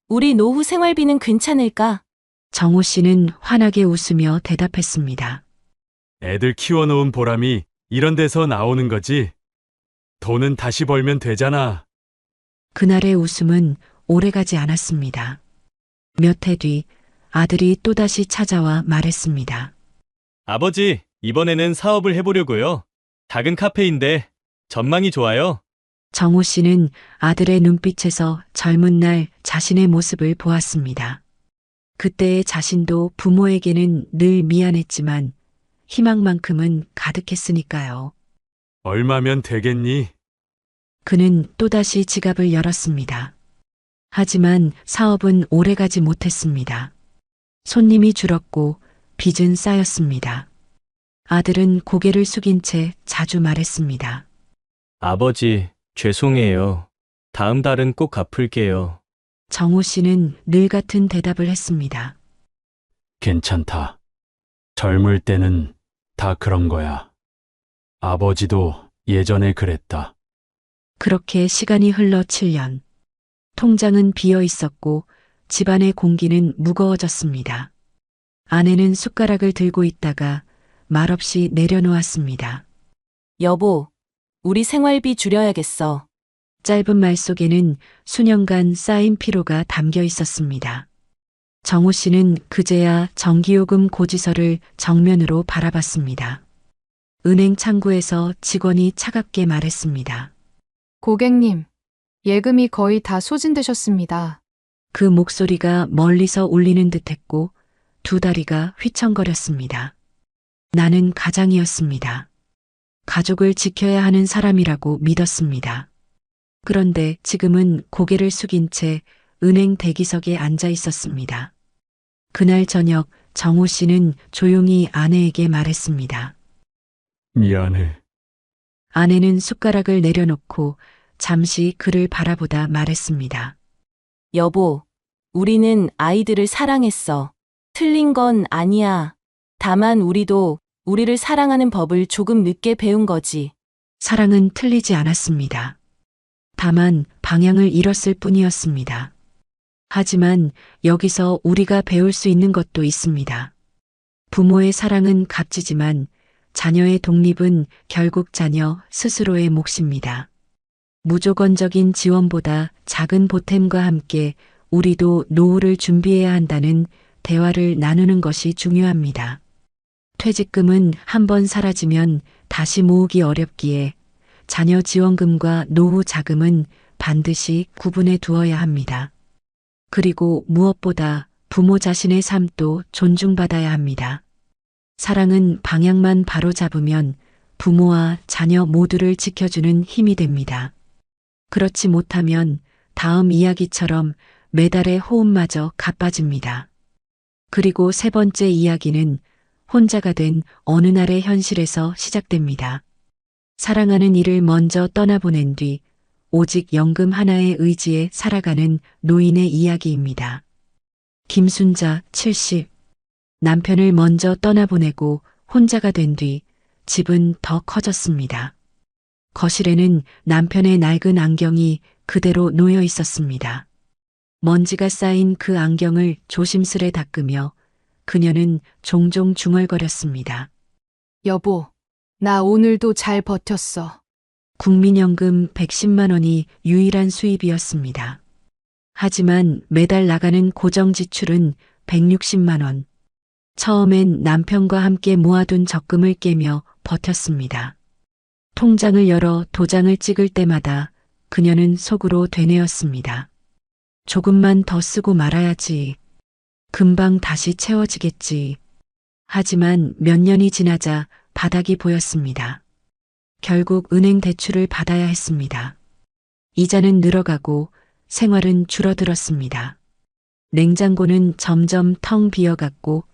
우리 노후 생활비는 괜찮을까? 정호 씨는 환하게 웃으며 대답했습니다. 애들 키워놓은 보람이 이런 데서 나오는 거지. 돈은 다시 벌면 되잖아. 그날의 웃음은 오래가지 않았습니다. 몇 해 뒤 아들이 또다시 찾아와 말했습니다. 아버지, 이번에는 사업을 해보려고요. 작은 카페인데 전망이 좋아요. 정호 씨는 아들의 눈빛에서 젊은 날 자신의 모습을 보았습니다. 그때의 자신도 부모에게는 늘 미안했지만 희망만큼은 가득했으니까요. 얼마면 되겠니? 그는 또다시 지갑을 열었습니다. 하지만 사업은 오래가지 못했습니다. 손님이 줄었고 빚은 쌓였습니다. 아들은 고개를 숙인 채 자주 말했습니다. 아버지, 죄송해요. 다음 달은 꼭 갚을게요. 정호 씨는 늘 같은 대답을 했습니다. 괜찮다. 젊을 때는 다 그런 거야. 아버지도 예전에 그랬다. 그렇게 시간이 흘러 7년. 통장은 비어 있었고 집안의 공기는 무거워졌습니다. 아내는 숟가락을 들고 있다가 말없이 내려놓았습니다. 여보, 우리 생활비 줄여야겠어. 짧은 말 속에는 수년간 쌓인 피로가 담겨 있었습니다. 정호 씨는 그제야 전기요금 고지서를 정면으로 바라봤습니다. 은행 창구에서 직원이 차갑게 말했습니다. 고객님, 예금이 거의 다 소진되셨습니다. 그 목소리가 멀리서 울리는 듯했고 두 다리가 휘청거렸습니다. 나는 가장이었습니다. 가족을 지켜야 하는 사람이라고 믿었습니다. 그런데 지금은 고개를 숙인 채 은행 대기석에 앉아 있었습니다. 그날 저녁 정호 씨는 조용히 아내에게 말했습니다. 미안해. 아내는 숟가락을 내려놓고 잠시 그를 바라보다 말했습니다. 여보, 우리는 아이들을 사랑했어. 틀린 건 아니야. 다만 우리도 우리를 사랑하는 법을 조금 늦게 배운 거지. 사랑은 틀리지 않았습니다. 다만 방향을 잃었을 뿐이었습니다. 하지만 여기서 우리가 배울 수 있는 것도 있습니다. 부모의 사랑은 값지지만 자녀의 독립은 결국 자녀 스스로의 몫입니다. 무조건적인 지원보다 작은 보탬과 함께 우리도 노후를 준비해야 한다는 대화를 나누는 것이 중요합니다. 퇴직금은 한번 사라지면 다시 모으기 어렵기에 자녀 지원금과 노후 자금은 반드시 구분해 두어야 합니다. 그리고 무엇보다 부모 자신의 삶도 존중받아야 합니다. 사랑은 방향만 바로 잡으면 부모와 자녀 모두를 지켜주는 힘이 됩니다. 그렇지 못하면 다음 이야기처럼 매달의 호흡마저 가빠집니다. 그리고 세 번째 이야기는 혼자가 된 어느 날의 현실에서 시작됩니다. 사랑하는 이를 먼저 떠나보낸 뒤 오직 연금 하나의 의지에 살아가는 노인의 이야기입니다. 김순자 70. 남편을 먼저 떠나보내고 혼자가 된 뒤 집은 더 커졌습니다. 거실에는 남편의 낡은 안경이 그대로 놓여 있었습니다. 먼지가 쌓인 그 안경을 조심스레 닦으며 그녀는 종종 중얼거렸습니다. 여보, 나 오늘도 잘 버텼어. 국민연금 110만 원이 유일한 수입이었습니다. 하지만 매달 나가는 고정 지출은 160만 원. 처음엔 남편과 함께 모아둔 적금을 깨며 버텼습니다. 통장을 열어 도장을 찍을 때마다 그녀는 속으로 되뇌었습니다. 조금만 더 쓰고 말아야지. 금방 다시 채워지겠지. 하지만 몇 년이 지나자 바닥이 보였습니다. 결국 은행 대출을 받아야 했습니다. 이자는 늘어가고 생활은 줄어들었습니다. 냉장고는 점점 텅 비어갔고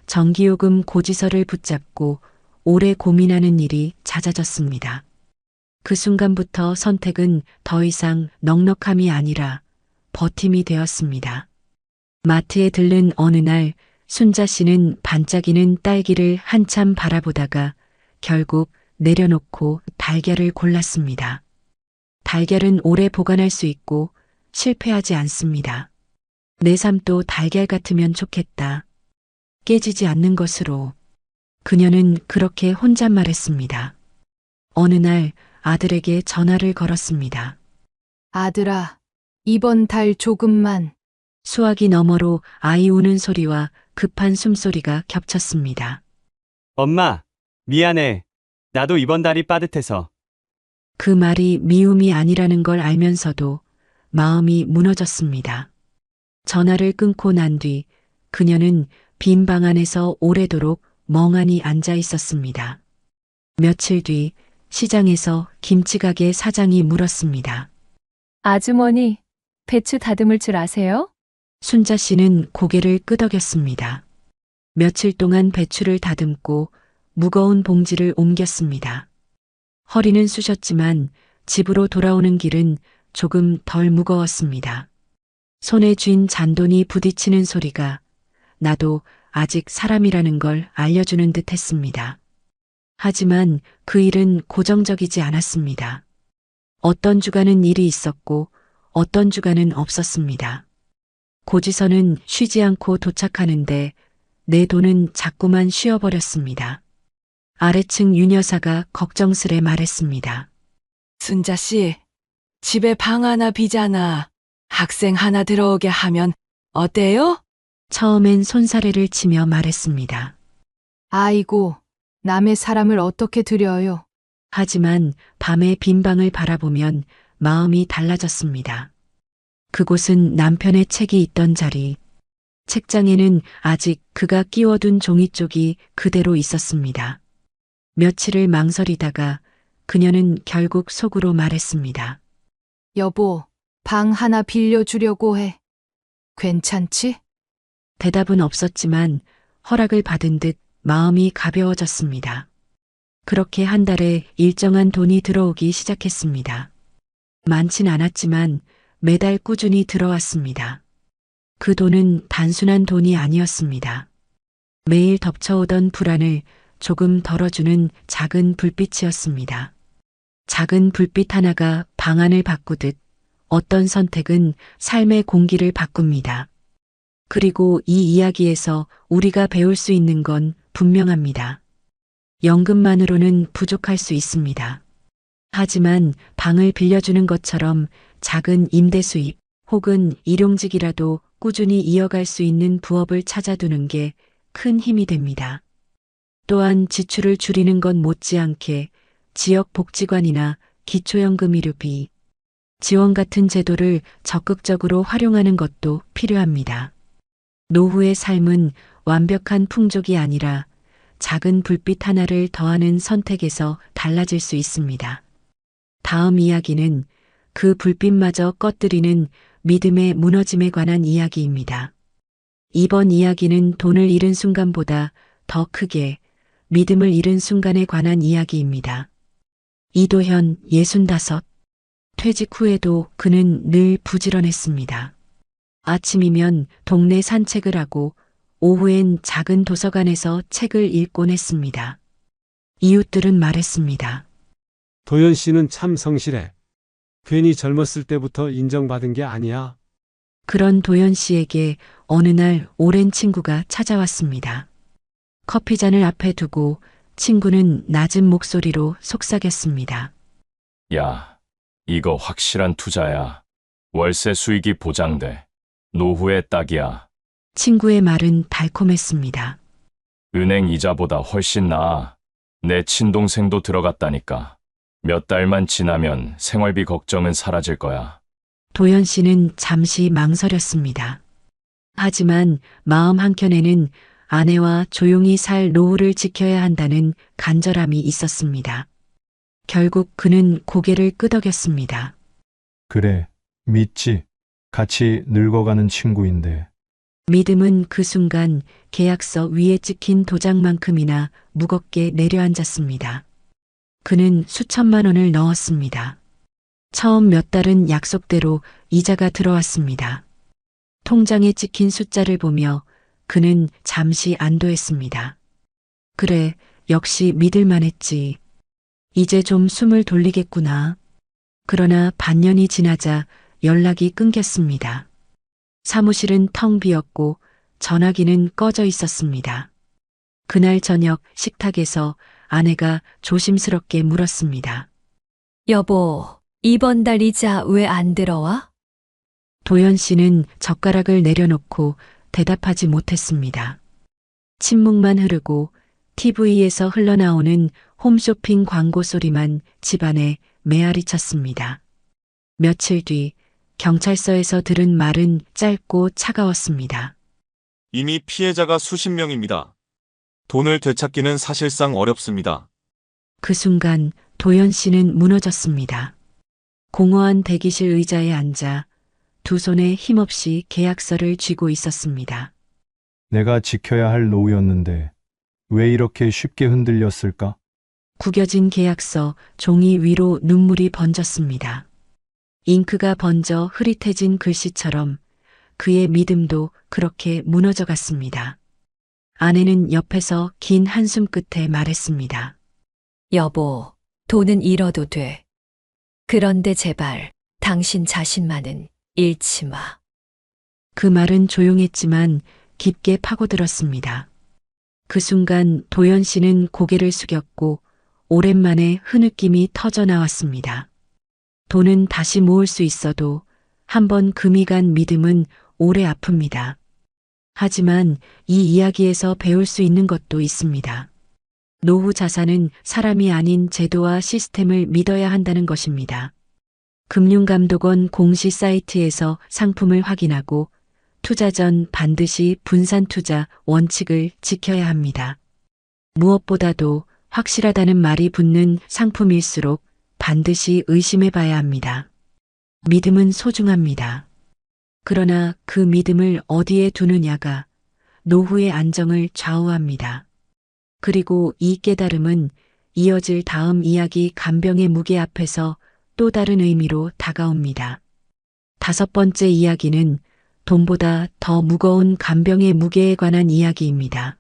전기요금 고지서를 붙잡고 오래 고민하는 일이 잦아졌습니다. 그 순간부터 선택은 더 이상 넉넉함이 아니라 버팀이 되었습니다. 마트에 들른 어느 날 순자 씨는 반짝이는 딸기를 한참 바라보다가 결국 내려놓고 달걀을 골랐습니다. 달걀은 오래 보관할 수 있고 실패하지 않습니다. 내 삶도 달걀 같으면 좋겠다. 깨지지 않는 것으로. 그녀는 그렇게 혼잣말했습니다. 어느 날 아들에게 전화를 걸었습니다. 아들아, 이번 달 조금만. 수화기 너머로 아이 우는 소리와 급한 숨소리가 겹쳤습니다. 엄마, 미안해. 나도 이번 달이 빠듯해서. 그 말이 미움이 아니라는 걸 알면서도 마음이 무너졌습니다. 전화를 끊고 난 뒤 그녀는 빈 방 안에서 오래도록 멍하니 앉아 있었습니다. 며칠 뒤 시장에서 김치가게 사장이 물었습니다. 아주머니, 배추 다듬을 줄 아세요? 순자 씨는 고개를 끄덕였습니다. 며칠 동안 배추를 다듬고 무거운 봉지를 옮겼습니다. 허리는 쑤셨지만 집으로 돌아오는 길은 조금 덜 무거웠습니다. 손에 쥔 잔돈이 부딪히는 소리가 나도 아직 사람이라는 걸 알려주는 듯 했습니다. 하지만 그 일은 고정적이지 않았습니다. 어떤 주간은 일이 있었고 어떤 주간은 없었습니다. 고지서는 쉬지 않고 도착하는데 내 돈은 자꾸만 쉬어버렸습니다. 아래층 윤여사가 걱정스레 말했습니다. 순자 씨, 집에 방 하나 비잖아. 학생 하나 들어오게 하면 어때요? 처음엔 손사래를 치며 말했습니다. 아이고, 남의 사람을 어떻게 들여요? 하지만 밤에 빈 방을 바라보면 마음이 달라졌습니다. 그곳은 남편의 책이 있던 자리. 책장에는 아직 그가 끼워둔 종이 쪽이 그대로 있었습니다. 며칠을 망설이다가 그녀는 결국 속으로 말했습니다. 여보, 방 하나 빌려주려고 해. 괜찮지? 대답은 없었지만 허락을 받은 듯 마음이 가벼워졌습니다. 그렇게 한 달에 일정한 돈이 들어오기 시작했습니다. 많진 않았지만 매달 꾸준히 들어왔습니다. 그 돈은 단순한 돈이 아니었습니다. 매일 덮쳐오던 불안을 조금 덜어주는 작은 불빛이었습니다. 작은 불빛 하나가 방안을 바꾸듯 어떤 선택은 삶의 공기를 바꿉니다. 그리고 이 이야기에서 우리가 배울 수 있는 건 분명합니다. 연금만으로는 부족할 수 있습니다. 하지만 방을 빌려주는 것처럼 작은 임대 수입 혹은 일용직이라도 꾸준히 이어갈 수 있는 부업을 찾아두는 게 큰 힘이 됩니다. 또한 지출을 줄이는 것 못지않게 지역복지관이나 기초연금의료비, 지원 같은 제도를 적극적으로 활용하는 것도 필요합니다. 노후의 삶은 완벽한 풍족이 아니라 작은 불빛 하나를 더하는 선택에서 달라질 수 있습니다. 다음 이야기는 그 불빛마저 꺼뜨리는 믿음의 무너짐에 관한 이야기입니다. 이번 이야기는 돈을 잃은 순간보다 더 크게 믿음을 잃은 순간에 관한 이야기입니다. 이도현 65. 퇴직 후에도 그는 늘 부지런했습니다. 아침이면 동네 산책을 하고 오후엔 작은 도서관에서 책을 읽곤 했습니다. 이웃들은 말했습니다. 도현 씨는 참 성실해. 괜히 젊었을 때부터 인정받은 게 아니야. 그런 도연 씨에게 어느 날 오랜 친구가 찾아왔습니다. 커피잔을 앞에 두고 친구는 낮은 목소리로 속삭였습니다. 야, 이거 확실한 투자야. 월세 수익이 보장돼. 노후에 딱이야. 친구의 말은 달콤했습니다. 은행 이자보다 훨씬 나아. 내 친동생도 들어갔다니까. 몇 달만 지나면 생활비 걱정은 사라질 거야. 도연 씨는 잠시 망설였습니다. 하지만 마음 한켠에는 아내와 조용히 살 노후를 지켜야 한다는 간절함이 있었습니다. 결국 그는 고개를 끄덕였습니다. 그래, 믿지. 같이 늙어가는 친구인데. 믿음은 그 순간 계약서 위에 찍힌 도장만큼이나 무겁게 내려앉았습니다. 그는 수천만 원을 넣었습니다. 처음 몇 달은 약속대로 이자가 들어왔습니다. 통장에 찍힌 숫자를 보며 그는 잠시 안도했습니다. 그래, 역시 믿을만했지. 이제 좀 숨을 돌리겠구나. 그러나 반년이 지나자 연락이 끊겼습니다. 사무실은 텅 비었고 전화기는 꺼져 있었습니다. 그날 저녁 식탁에서 아내가 조심스럽게 물었습니다. 여보, 이번 달 이자 왜 안 들어와? 도연 씨는 젓가락을 내려놓고 대답하지 못했습니다. 침묵만 흐르고 TV에서 흘러나오는 홈쇼핑 광고 소리만 집안에 메아리 쳤습니다. 며칠 뒤 경찰서에서 들은 말은 짧고 차가웠습니다. 이미 피해자가 수십 명입니다. 돈을 되찾기는 사실상 어렵습니다. 그 순간 도연 씨는 무너졌습니다. 공허한 대기실 의자에 앉아 두 손에 힘없이 계약서를 쥐고 있었습니다. 내가 지켜야 할 노후였는데 왜 이렇게 쉽게 흔들렸을까? 구겨진 계약서 종이 위로 눈물이 번졌습니다. 잉크가 번져 흐릿해진 글씨처럼 그의 믿음도 그렇게 무너져 갔습니다. 아내는 옆에서 긴 한숨 끝에 말했습니다. 여보, 돈은 잃어도 돼. 그런데 제발 당신 자신만은 잃지 마. 그 말은 조용했지만 깊게 파고들었습니다. 그 순간 도연 씨는 고개를 숙였고 오랜만에 흐느낌이 터져 나왔습니다. 돈은 다시 모을 수 있어도 한번 금이 간 믿음은 오래 아픕니다. 하지만 이 이야기에서 배울 수 있는 것도 있습니다. 노후 자산은 사람이 아닌 제도와 시스템을 믿어야 한다는 것입니다. 금융감독원 공시 사이트에서 상품을 확인하고 투자 전 반드시 분산투자 원칙을 지켜야 합니다. 무엇보다도 확실하다는 말이 붙는 상품일수록 반드시 의심해 봐야 합니다. 믿음은 소중합니다. 그러나 그 믿음을 어디에 두느냐가 노후의 안정을 좌우합니다. 그리고 이 깨달음은 이어질 다음 이야기 간병의 무게 앞에서 또 다른 의미로 다가옵니다. 5번째 이야기는 돈보다 더 무거운 간병의 무게에 관한 이야기입니다.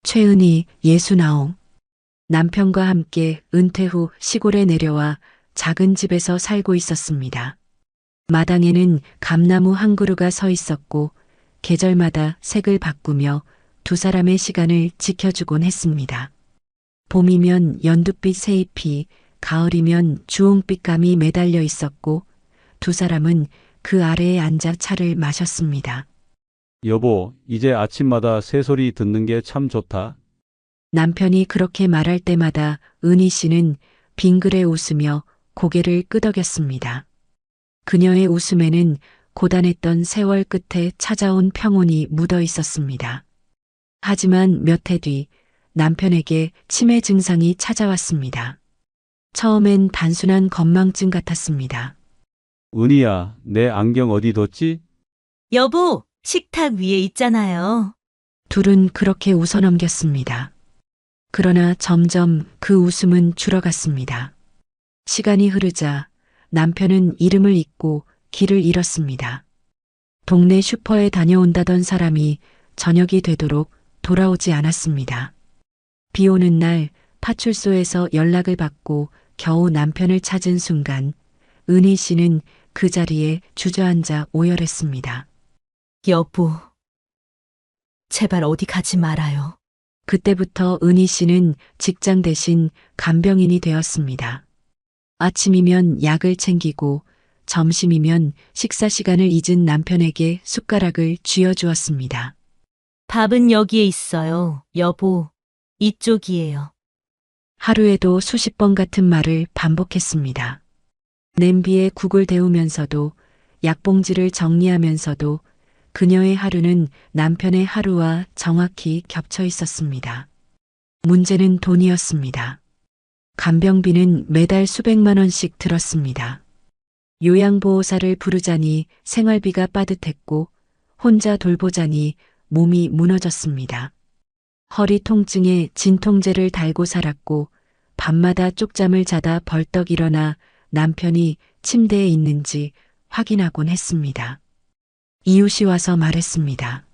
최은희 69 남편과 함께 은퇴 후 시골에 내려와 작은 집에서 살고 있었습니다. 마당에는 감나무 한 그루가 서 있었고 계절마다 색을 바꾸며 두 사람의 시간을 지켜주곤 했습니다. 봄이면 연두빛 새잎이, 가을이면 주홍빛감이 매달려 있었고 두 사람은 그 아래에 앉아 차를 마셨습니다. 여보, 이제 아침마다 새소리 듣는 게 참 좋다. 남편이 그렇게 말할 때마다 은희 씨는 빙그레 웃으며 고개를 끄덕였습니다. 그녀의 웃음에는 고단했던 세월 끝에 찾아온 평온이 묻어 있었습니다. 하지만 몇 해 뒤 남편에게 치매 증상이 찾아왔습니다. 처음엔 단순한 건망증 같았습니다. 은희야, 내 안경 어디 뒀지? 여보, 식탁 위에 있잖아요. 둘은 그렇게 웃어넘겼습니다. 그러나 점점 그 웃음은 줄어갔습니다. 시간이 흐르자 남편은 이름을 잊고 길을 잃었습니다. 동네 슈퍼에 다녀온다던 사람이 저녁이 되도록 돌아오지 않았습니다. 비 오는 날 파출소에서 연락을 받고 겨우 남편을 찾은 순간 은희 씨는 그 자리에 주저앉아 오열했습니다. 여보, 제발 어디 가지 말아요. 그때부터 은희 씨는 직장 대신 간병인이 되었습니다. 아침이면 약을 챙기고 점심이면 식사 시간을 잊은 남편에게 숟가락을 쥐어주었습니다. 밥은 여기에 있어요. 여보, 이쪽이에요. 하루에도 수십 번 같은 말을 반복했습니다. 냄비에 국을 데우면서도 약봉지를 정리하면서도 그녀의 하루는 남편의 하루와 정확히 겹쳐 있었습니다. 문제는 돈이었습니다. 간병비는 매달 수백만 원씩 들었습니다. 요양보호사를 부르자니 생활비가 빠듯했고 혼자 돌보자니 몸이 무너졌습니다. 허리 통증에 진통제를 달고 살았고 밤마다 쪽잠을 자다 벌떡 일어나 남편이 침대에 있는지 확인하곤 했습니다. 이웃이 와서 말했습니다.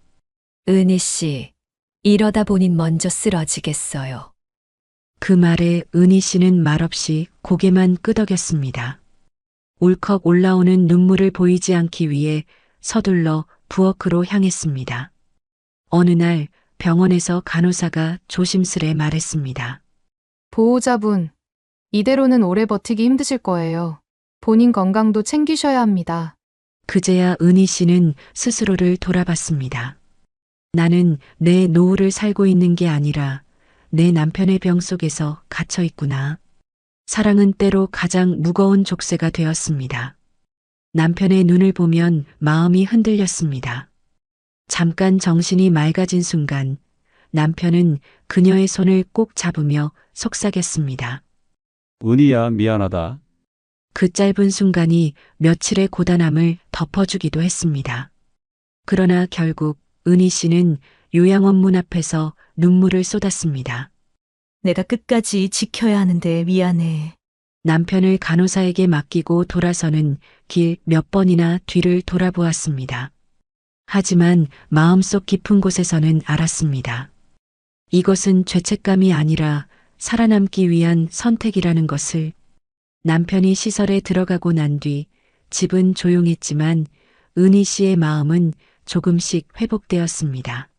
은희 씨, 이러다 본인 먼저 쓰러지겠어요. 그 말에 은희 씨는 말없이 고개만 끄덕였습니다. 울컥 올라오는 눈물을 보이지 않기 위해 서둘러 부엌으로 향했습니다. 어느 날 병원에서 간호사가 조심스레 말했습니다. 보호자분, 이대로는 오래 버티기 힘드실 거예요. 본인 건강도 챙기셔야 합니다. 그제야 은희 씨는 스스로를 돌아봤습니다. 나는 내 노후를 살고 있는 게 아니라 내 남편의 병 속에서 갇혀 있구나. 사랑은 때로 가장 무거운 족쇄가 되었습니다. 남편의 눈을 보면 마음이 흔들렸습니다. 잠깐 정신이 맑아진 순간 남편은 그녀의 손을 꼭 잡으며 속삭였습니다. 은희야, 미안하다. 그 짧은 순간이 며칠의 고단함을 덮어주기도 했습니다. 그러나 결국 은희 씨는 요양원 문 앞에서 눈물을 쏟았습니다. 내가 끝까지 지켜야 하는데 미안해. 남편을 간호사에게 맡기고 돌아서는 길 몇 번이나 뒤를 돌아보았습니다. 하지만 마음속 깊은 곳에서는 알았습니다. 이것은 죄책감이 아니라 살아남기 위한 선택이라는 것을. 남편이 시설에 들어가고 난 뒤 집은 조용했지만 은희 씨의 마음은 조금씩 회복되었습니다.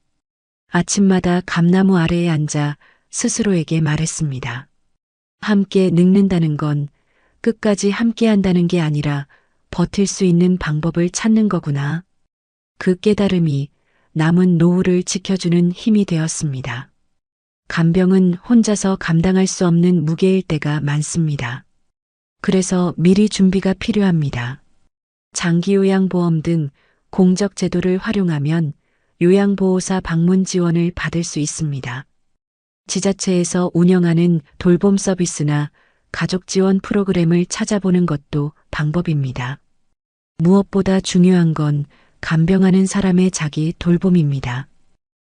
아침마다 감나무 아래에 앉아 스스로에게 말했습니다. 함께 늙는다는 건 끝까지 함께 한다는 게 아니라 버틸 수 있는 방법을 찾는 거구나. 그 깨달음이 남은 노후를 지켜주는 힘이 되었습니다. 간병은 혼자서 감당할 수 없는 무게일 때가 많습니다. 그래서 미리 준비가 필요합니다. 장기요양보험 등 공적 제도를 활용하면 요양보호사 방문 지원을 받을 수 있습니다. 지자체에서 운영하는 돌봄 서비스나 가족 지원 프로그램을 찾아보는 것도 방법입니다. 무엇보다 중요한 건 간병하는 사람의 자기 돌봄입니다.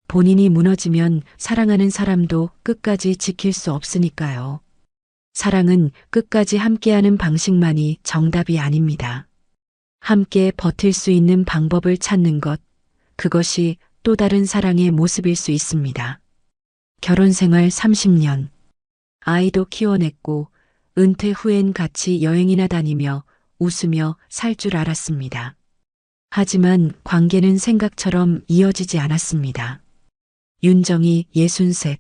본인이 무너지면 사랑하는 사람도 끝까지 지킬 수 없으니까요. 사랑은 끝까지 함께하는 방식만이 정답이 아닙니다. 함께 버틸 수 있는 방법을 찾는 것, 그것이 또 다른 사랑의 모습일 수 있습니다. 결혼 생활 30년. 아이도 키워냈고 은퇴 후엔 같이 여행이나 다니며 웃으며 살 줄 알았습니다. 하지만 관계는 생각처럼 이어지지 않았습니다. 윤정이 63.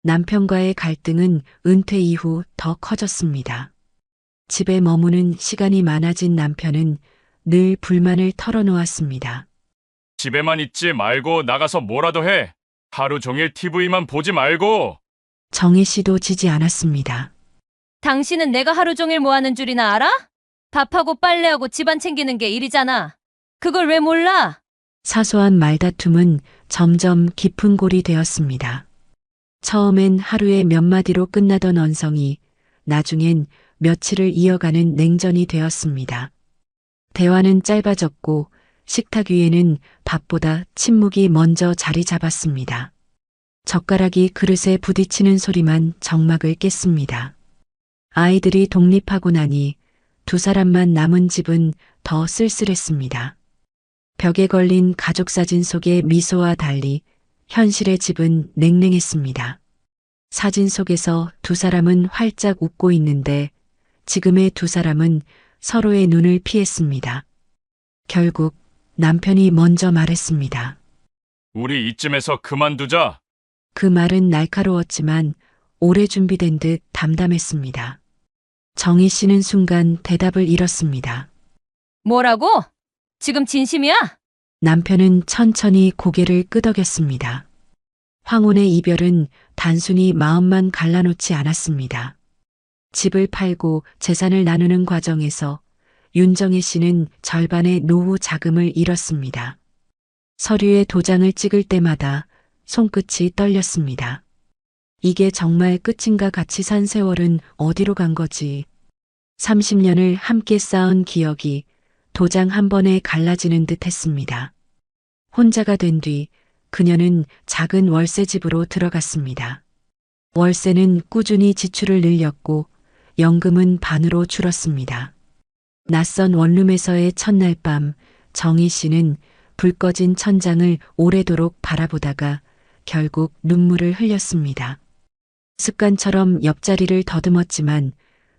남편과의 갈등은 은퇴 이후 더 커졌습니다. 집에 머무는 시간이 많아진 남편은 늘 불만을 털어놓았습니다. 집에만 있지 말고 나가서 뭐라도 해. 하루 종일 TV만 보지 말고. 정혜 씨도 지지 않았습니다. 당신은 내가 하루 종일 뭐 하는 줄이나 알아? 밥하고 빨래하고 집안 챙기는 게 일이잖아. 그걸 왜 몰라? 사소한 말다툼은 점점 깊은 골이 되었습니다. 처음엔 하루에 몇 마디로 끝나던 언성이 나중엔 며칠을 이어가는 냉전이 되었습니다. 대화는 짧아졌고 식탁 위에는 밥보다 침묵이 먼저 자리 잡았습니다. 젓가락이 그릇에 부딪히는 소리만 정막을 깼습니다. 아이들이 독립하고 나니 두 사람만 남은 집은 더 쓸쓸했습니다. 벽에 걸린 가족 사진 속의 미소와 달리 현실의 집은 냉랭했습니다. 사진 속에서 두 사람은 활짝 웃고 있는데 지금의 두 사람은 서로의 눈을 피했습니다. 결국 남편이 먼저 말했습니다. 우리 이쯤에서 그만두자. 그 말은 날카로웠지만 오래 준비된 듯 담담했습니다. 정희 씨는 순간 대답을 잃었습니다. 뭐라고? 지금 진심이야? 남편은 천천히 고개를 끄덕였습니다. 황혼의 이별은 단순히 마음만 갈라놓지 않았습니다. 집을 팔고 재산을 나누는 과정에서 윤정희 씨는 절반의 노후 자금을 잃었습니다. 서류에 도장을 찍을 때마다 손끝이 떨렸습니다. 이게 정말 끝인가 같이 산 세월은 어디로 간 거지? 30년을 함께 쌓은 기억이 도장 한 번에 갈라지는 듯 했습니다. 혼자가 된 뒤 그녀는 작은 월세집으로 들어갔습니다. 월세는 꾸준히 지출을 늘렸고 연금은 반으로 줄었습니다. 낯선 원룸에서의 첫날 밤 정희 씨는 불 꺼진 천장을 오래도록 바라보다가 결국 눈물을 흘렸습니다. 습관처럼 옆자리를 더듬었지만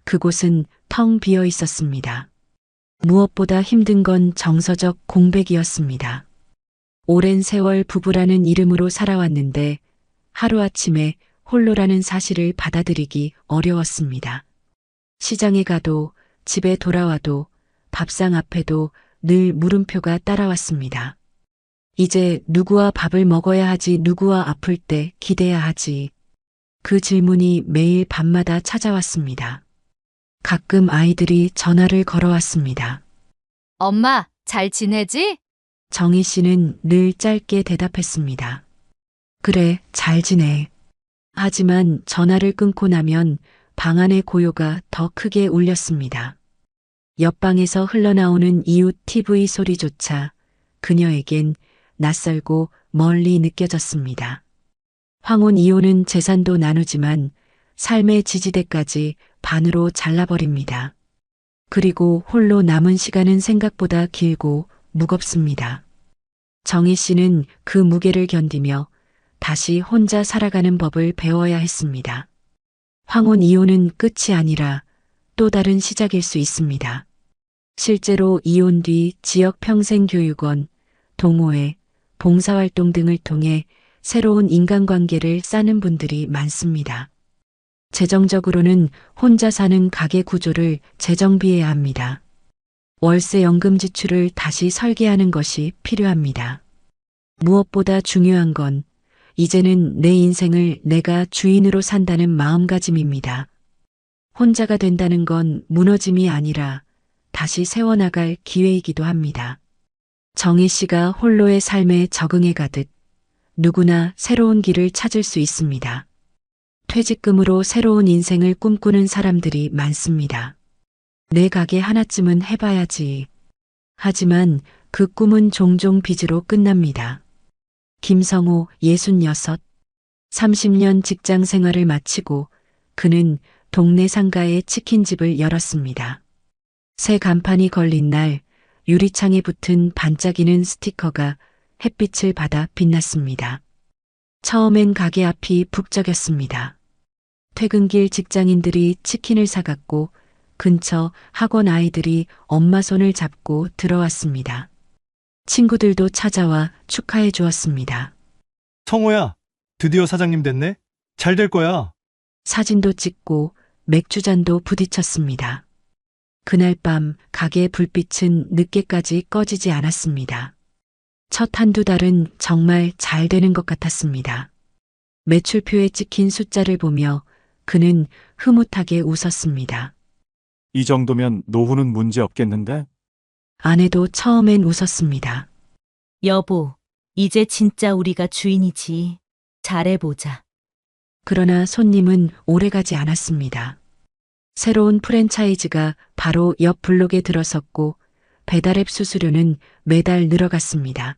그곳은 텅 비어 있었습니다. 무엇보다 힘든 건 정서적 공백이었습니다. 오랜 세월 부부라는 이름으로 살아왔는데 하루아침에 홀로라는 사실을 받아들이기 어려웠습니다. 시장에 가도 집에 돌아와도 밥상 앞에도 늘 물음표가 따라왔습니다. 이제 누구와 밥을 먹어야 하지, 누구와 아플 때 기대야 하지. 그 질문이 매일 밤마다 찾아왔습니다. 가끔 아이들이 전화를 걸어왔습니다. 엄마, 잘 지내지? 정희 씨는 늘 짧게 대답했습니다. 그래, 잘 지내. 하지만 전화를 끊고 나면 방 안의 고요가 더 크게 울렸습니다. 옆방에서 흘러나오는 이웃 TV 소리조차 그녀에겐 낯설고 멀리 느껴졌습니다. 황혼 이혼은 재산도 나누지만 삶의 지지대까지 반으로 잘라버립니다. 그리고 홀로 남은 시간은 생각보다 길고 무겁습니다. 정희 씨는 그 무게를 견디며 다시 혼자 살아가는 법을 배워야 했습니다. 황혼 이혼은 끝이 아니라 또 다른 시작일 수 있습니다. 실제로 이혼 뒤 지역 평생교육원, 동호회, 봉사활동 등을 통해 새로운 인간관계를 쌓는 분들이 많습니다. 재정적으로는 혼자 사는 가계 구조를 재정비해야 합니다. 월세 연금 지출을 다시 설계하는 것이 필요합니다. 무엇보다 중요한 건 이제는 내 인생을 내가 주인으로 산다는 마음가짐입니다. 혼자가 된다는 건 무너짐이 아니라 다시 세워나갈 기회이기도 합니다. 정희 씨가 홀로의 삶에 적응해 가듯 누구나 새로운 길을 찾을 수 있습니다. 퇴직금으로 새로운 인생을 꿈꾸는 사람들이 많습니다. 내 가게 하나쯤은 해봐야지. 하지만 그 꿈은 종종 빚으로 끝납니다. 김성호 66, 30년 직장 생활을 마치고 그는 동네 상가에 치킨집을 열었습니다. 새 간판이 걸린 날 유리창에 붙은 반짝이는 스티커가 햇빛을 받아 빛났습니다. 처음엔 가게 앞이 북적였습니다. 퇴근길 직장인들이 치킨을 사갔고 근처 학원 아이들이 엄마 손을 잡고 들어왔습니다. 친구들도 찾아와 축하해 주었습니다. 성호야, 드디어 사장님 됐네? 잘 될 거야. 사진도 찍고 맥주잔도 부딪혔습니다. 그날 밤 가게 불빛은 늦게까지 꺼지지 않았습니다. 첫 한두 달은 정말 잘 되는 것 같았습니다. 매출표에 찍힌 숫자를 보며 그는 흐뭇하게 웃었습니다. 이 정도면 노후는 문제 없겠는데? 아내도 처음엔 웃었습니다. 여보, 이제 진짜 우리가 주인이지. 잘해보자. 그러나 손님은 오래가지 않았습니다. 새로운 프랜차이즈가 바로 옆 블록에 들어섰고 배달앱 수수료는 매달 늘어갔습니다.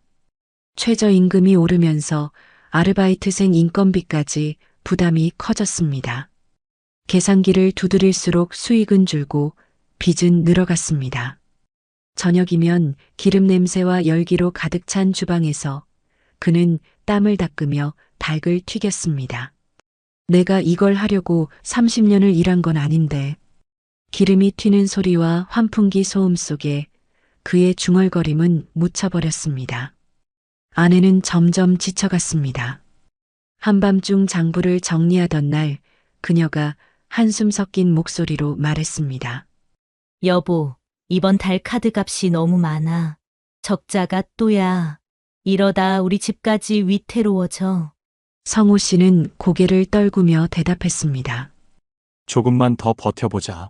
최저임금이 오르면서 아르바이트생 인건비까지 부담이 커졌습니다. 계산기를 두드릴수록 수익은 줄고 빚은 늘어갔습니다. 저녁이면 기름 냄새와 열기로 가득 찬 주방에서 그는 땀을 닦으며 닭을 튀겼습니다. 내가 이걸 하려고 30년을 일한 건 아닌데. 기름이 튀는 소리와 환풍기 소음 속에 그의 중얼거림은 묻혀버렸습니다. 아내는 점점 지쳐갔습니다. 한밤중 장부를 정리하던 날 그녀가 한숨 섞인 목소리로 말했습니다. 여보, 이번 달 카드 값이 너무 많아. 적자가 또야. 이러다 우리 집까지 위태로워져. 성호 씨는 고개를 떨구며 대답했습니다. 조금만 더 버텨보자.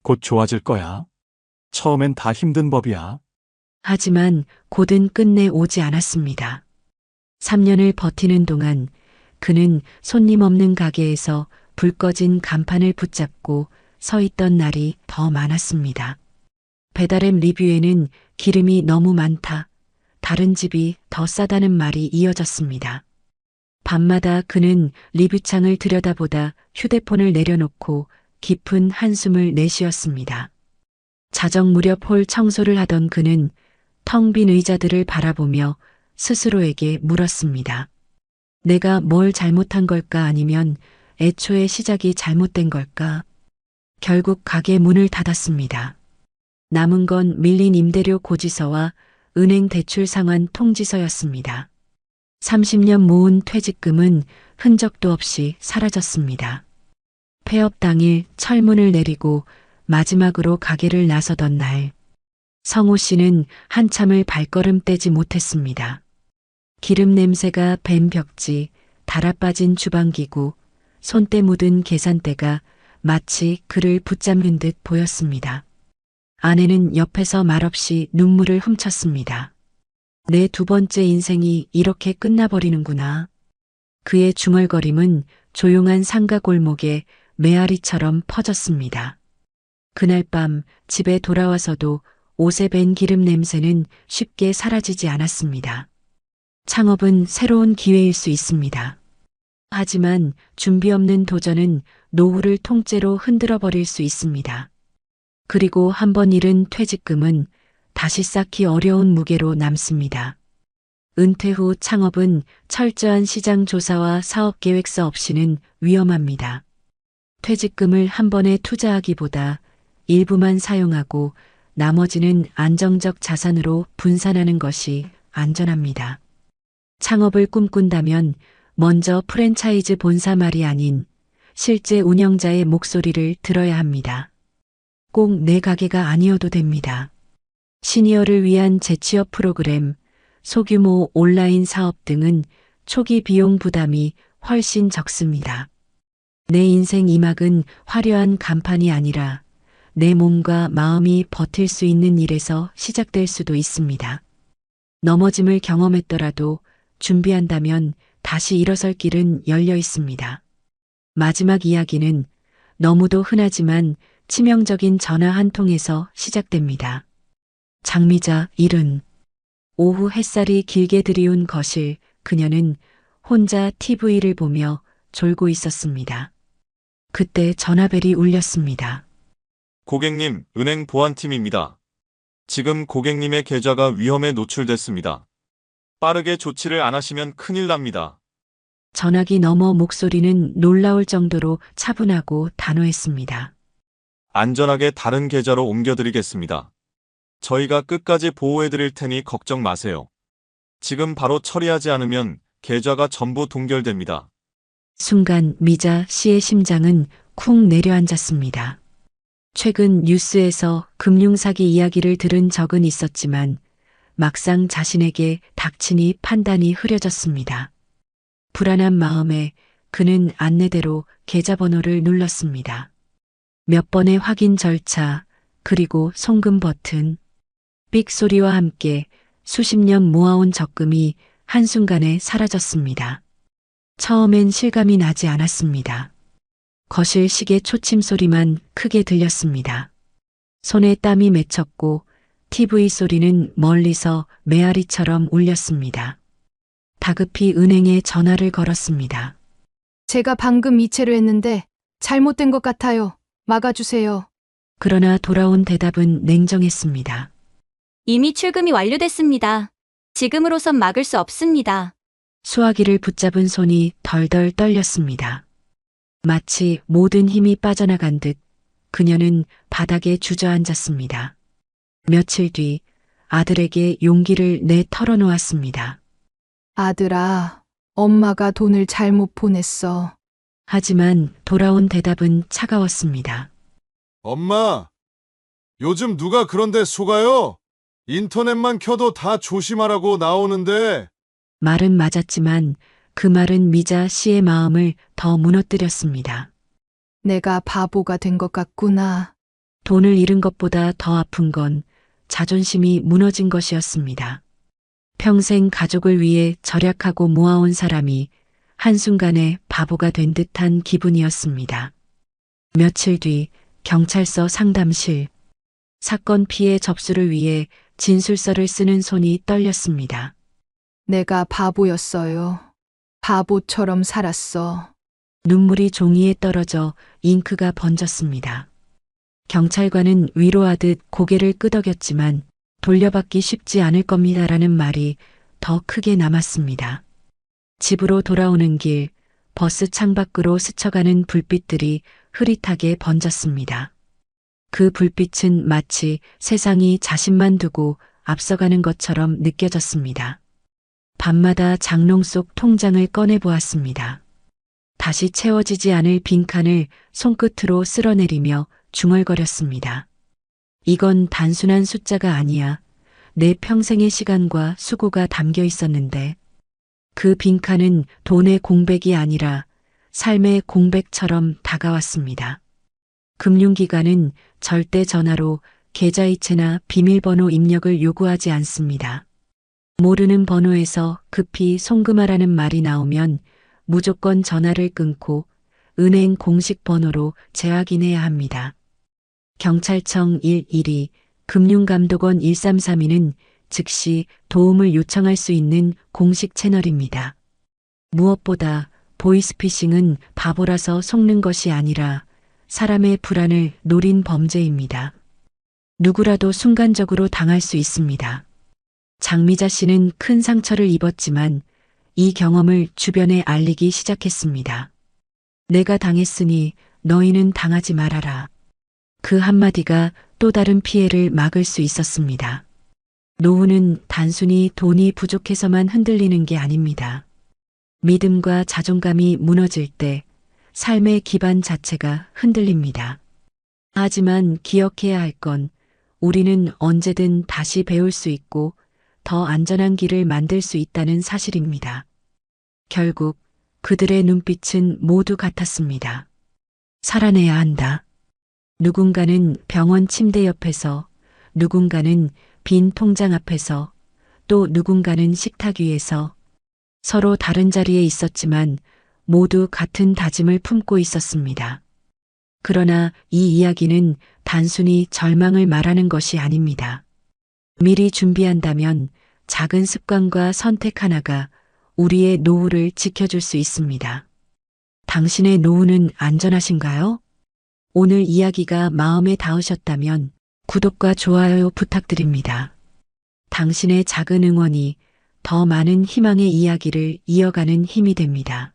곧 좋아질 거야. 처음엔 다 힘든 법이야. 하지만 곧은 끝내 오지 않았습니다. 3년을 버티는 동안 그는 손님 없는 가게에서 불 꺼진 간판을 붙잡고 서 있던 날이 더 많았습니다. 배달앱 리뷰에는 기름이 너무 많다, 다른 집이 더 싸다는 말이 이어졌습니다. 밤마다 그는 리뷰창을 들여다보다 휴대폰을 내려놓고 깊은 한숨을 내쉬었습니다. 자정 무렵 홀 청소를 하던 그는 텅 빈 의자들을 바라보며 스스로에게 물었습니다. 내가 뭘 잘못한 걸까, 아니면 애초에 시작이 잘못된 걸까? 결국 가게 문을 닫았습니다. 남은 건 밀린 임대료 고지서와 은행 대출 상환 통지서였습니다. 30년 모은 퇴직금은 흔적도 없이 사라졌습니다. 폐업 당일 철문을 내리고 마지막으로 가게를 나서던 날, 성호 씨는 한참을 발걸음 떼지 못했습니다. 기름 냄새가 밴 벽지, 달아빠진 주방기구, 손때 묻은 계산대가 마치 그를 붙잡는 듯 보였습니다. 아내는 옆에서 말없이 눈물을 훔쳤습니다. 내 두 번째 인생이 이렇게 끝나버리는구나. 그의 중얼거림은 조용한 상가 골목에 메아리처럼 퍼졌습니다. 그날 밤 집에 돌아와서도 옷에 밴 기름 냄새는 쉽게 사라지지 않았습니다. 창업은 새로운 기회일 수 있습니다. 하지만 준비 없는 도전은 노후를 통째로 흔들어 버릴 수 있습니다. 그리고 한번 잃은 퇴직금은 다시 쌓기 어려운 무게로 남습니다. 은퇴 후 창업은 철저한 시장 조사와 사업 계획서 없이는 위험합니다. 퇴직금을 한 번에 투자하기보다 일부만 사용하고 나머지는 안정적 자산으로 분산하는 것이 안전합니다. 창업을 꿈꾼다면 먼저 프랜차이즈 본사 말이 아닌 실제 운영자의 목소리를 들어야 합니다. 꼭 내 가게가 아니어도 됩니다. 시니어를 위한 재취업 프로그램, 소규모 온라인 사업 등은 초기 비용 부담이 훨씬 적습니다. 내 인생 이막은 화려한 간판이 아니라 내 몸과 마음이 버틸 수 있는 일에서 시작될 수도 있습니다. 넘어짐을 경험했더라도 준비한다면 다시 일어설 길은 열려 있습니다. 마지막 이야기는 너무도 흔하지만 치명적인 전화 한 통에서 시작됩니다. 장미자 70. 오후 햇살이 길게 들이운 거실, 그녀는 혼자 TV를 보며 졸고 있었습니다. 그때 전화벨이 울렸습니다. 고객님, 은행 보안팀입니다. 지금 고객님의 계좌가 위험에 노출됐습니다. 빠르게 조치를 안 하시면 큰일 납니다. 전화기 너머 목소리는 놀라울 정도로 차분하고 단호했습니다. 안전하게 다른 계좌로 옮겨드리겠습니다. 저희가 끝까지 보호해드릴 테니 걱정 마세요. 지금 바로 처리하지 않으면 계좌가 전부 동결됩니다. 순간 미자 씨의 심장은 쿵 내려앉았습니다. 최근 뉴스에서 금융사기 이야기를 들은 적은 있었지만 막상 자신에게 닥치니 판단이 흐려졌습니다. 불안한 마음에 그는 안내대로 계좌번호를 눌렀습니다. 몇 번의 확인 절차, 그리고 송금 버튼, 삑 소리와 함께 수십 년 모아온 적금이 한순간에 사라졌습니다. 처음엔 실감이 나지 않았습니다. 거실 시계 초침 소리만 크게 들렸습니다. 손에 땀이 맺혔고 TV 소리는 멀리서 메아리처럼 울렸습니다. 다급히 은행에 전화를 걸었습니다. 제가 방금 이체를 했는데 잘못된 것 같아요. 막아주세요. 그러나 돌아온 대답은 냉정했습니다. 이미 출금이 완료됐습니다. 지금으로선 막을 수 없습니다. 수화기를 붙잡은 손이 덜덜 떨렸습니다. 마치 모든 힘이 빠져나간 듯 그녀는 바닥에 주저앉았습니다. 며칠 뒤 아들에게 용기를 내 털어놓았습니다. 아들아, 엄마가 돈을 잘못 보냈어. 하지만 돌아온 대답은 차가웠습니다. 엄마, 요즘 누가 그런데 속아요? 인터넷만 켜도 다 조심하라고 나오는데. 말은 맞았지만 그 말은 미자 씨의 마음을 더 무너뜨렸습니다. 내가 바보가 된 것 같구나. 돈을 잃은 것보다 더 아픈 건 자존심이 무너진 것이었습니다. 평생 가족을 위해 절약하고 모아온 사람이 한순간에 바보가 된 듯한 기분이었습니다. 며칠 뒤 경찰서 상담실. 사건 피해 접수를 위해 진술서를 쓰는 손이 떨렸습니다. 내가 바보였어요. 바보처럼 살았어. 눈물이 종이에 떨어져 잉크가 번졌습니다. 경찰관은 위로하듯 고개를 끄덕였지만 돌려받기 쉽지 않을 겁니다라는 말이 더 크게 남았습니다. 집으로 돌아오는 길, 버스 창밖으로 스쳐가는 불빛들이 흐릿하게 번졌습니다. 그 불빛은 마치 세상이 자신만 두고 앞서가는 것처럼 느껴졌습니다. 밤마다 장롱 속 통장을 꺼내보았습니다. 다시 채워지지 않을 빈칸을 손끝으로 쓸어내리며 중얼거렸습니다. 이건 단순한 숫자가 아니야. 내 평생의 시간과 수고가 담겨 있었는데 그 빈칸은 돈의 공백이 아니라 삶의 공백처럼 다가왔습니다. 금융기관은 절대 전화로 계좌이체나 비밀번호 입력을 요구하지 않습니다. 모르는 번호에서 급히 송금하라는 말이 나오면 무조건 전화를 끊고 은행 공식 번호로 재확인해야 합니다. 경찰청 112, 금융감독원 1332는 즉시 도움을 요청할 수 있는 공식 채널입니다. 무엇보다 보이스피싱은 바보라서 속는 것이 아니라 사람의 불안을 노린 범죄입니다. 누구라도 순간적으로 당할 수 있습니다. 장미자 씨는 큰 상처를 입었지만 이 경험을 주변에 알리기 시작했습니다. 내가 당했으니 너희는 당하지 말아라. 그 한마디가 또 다른 피해를 막을 수 있었습니다. 노후는 단순히 돈이 부족해서만 흔들리는 게 아닙니다. 믿음과 자존감이 무너질 때 삶의 기반 자체가 흔들립니다. 하지만 기억해야 할 건 우리는 언제든 다시 배울 수 있고 더 안전한 길을 만들 수 있다는 사실입니다. 결국 그들의 눈빛은 모두 같았습니다. 살아내야 한다. 누군가는 병원 침대 옆에서, 누군가는 빈 통장 앞에서, 또 누군가는 식탁 위에서 서로 다른 자리에 있었지만 모두 같은 다짐을 품고 있었습니다. 그러나 이 이야기는 단순히 절망을 말하는 것이 아닙니다. 미리 준비한다면 작은 습관과 선택 하나가 우리의 노후를 지켜줄 수 있습니다. 당신의 노후는 안전하신가요? 오늘 이야기가 마음에 닿으셨다면 구독과 좋아요 부탁드립니다. 당신의 작은 응원이 더 많은 희망의 이야기를 이어가는 힘이 됩니다.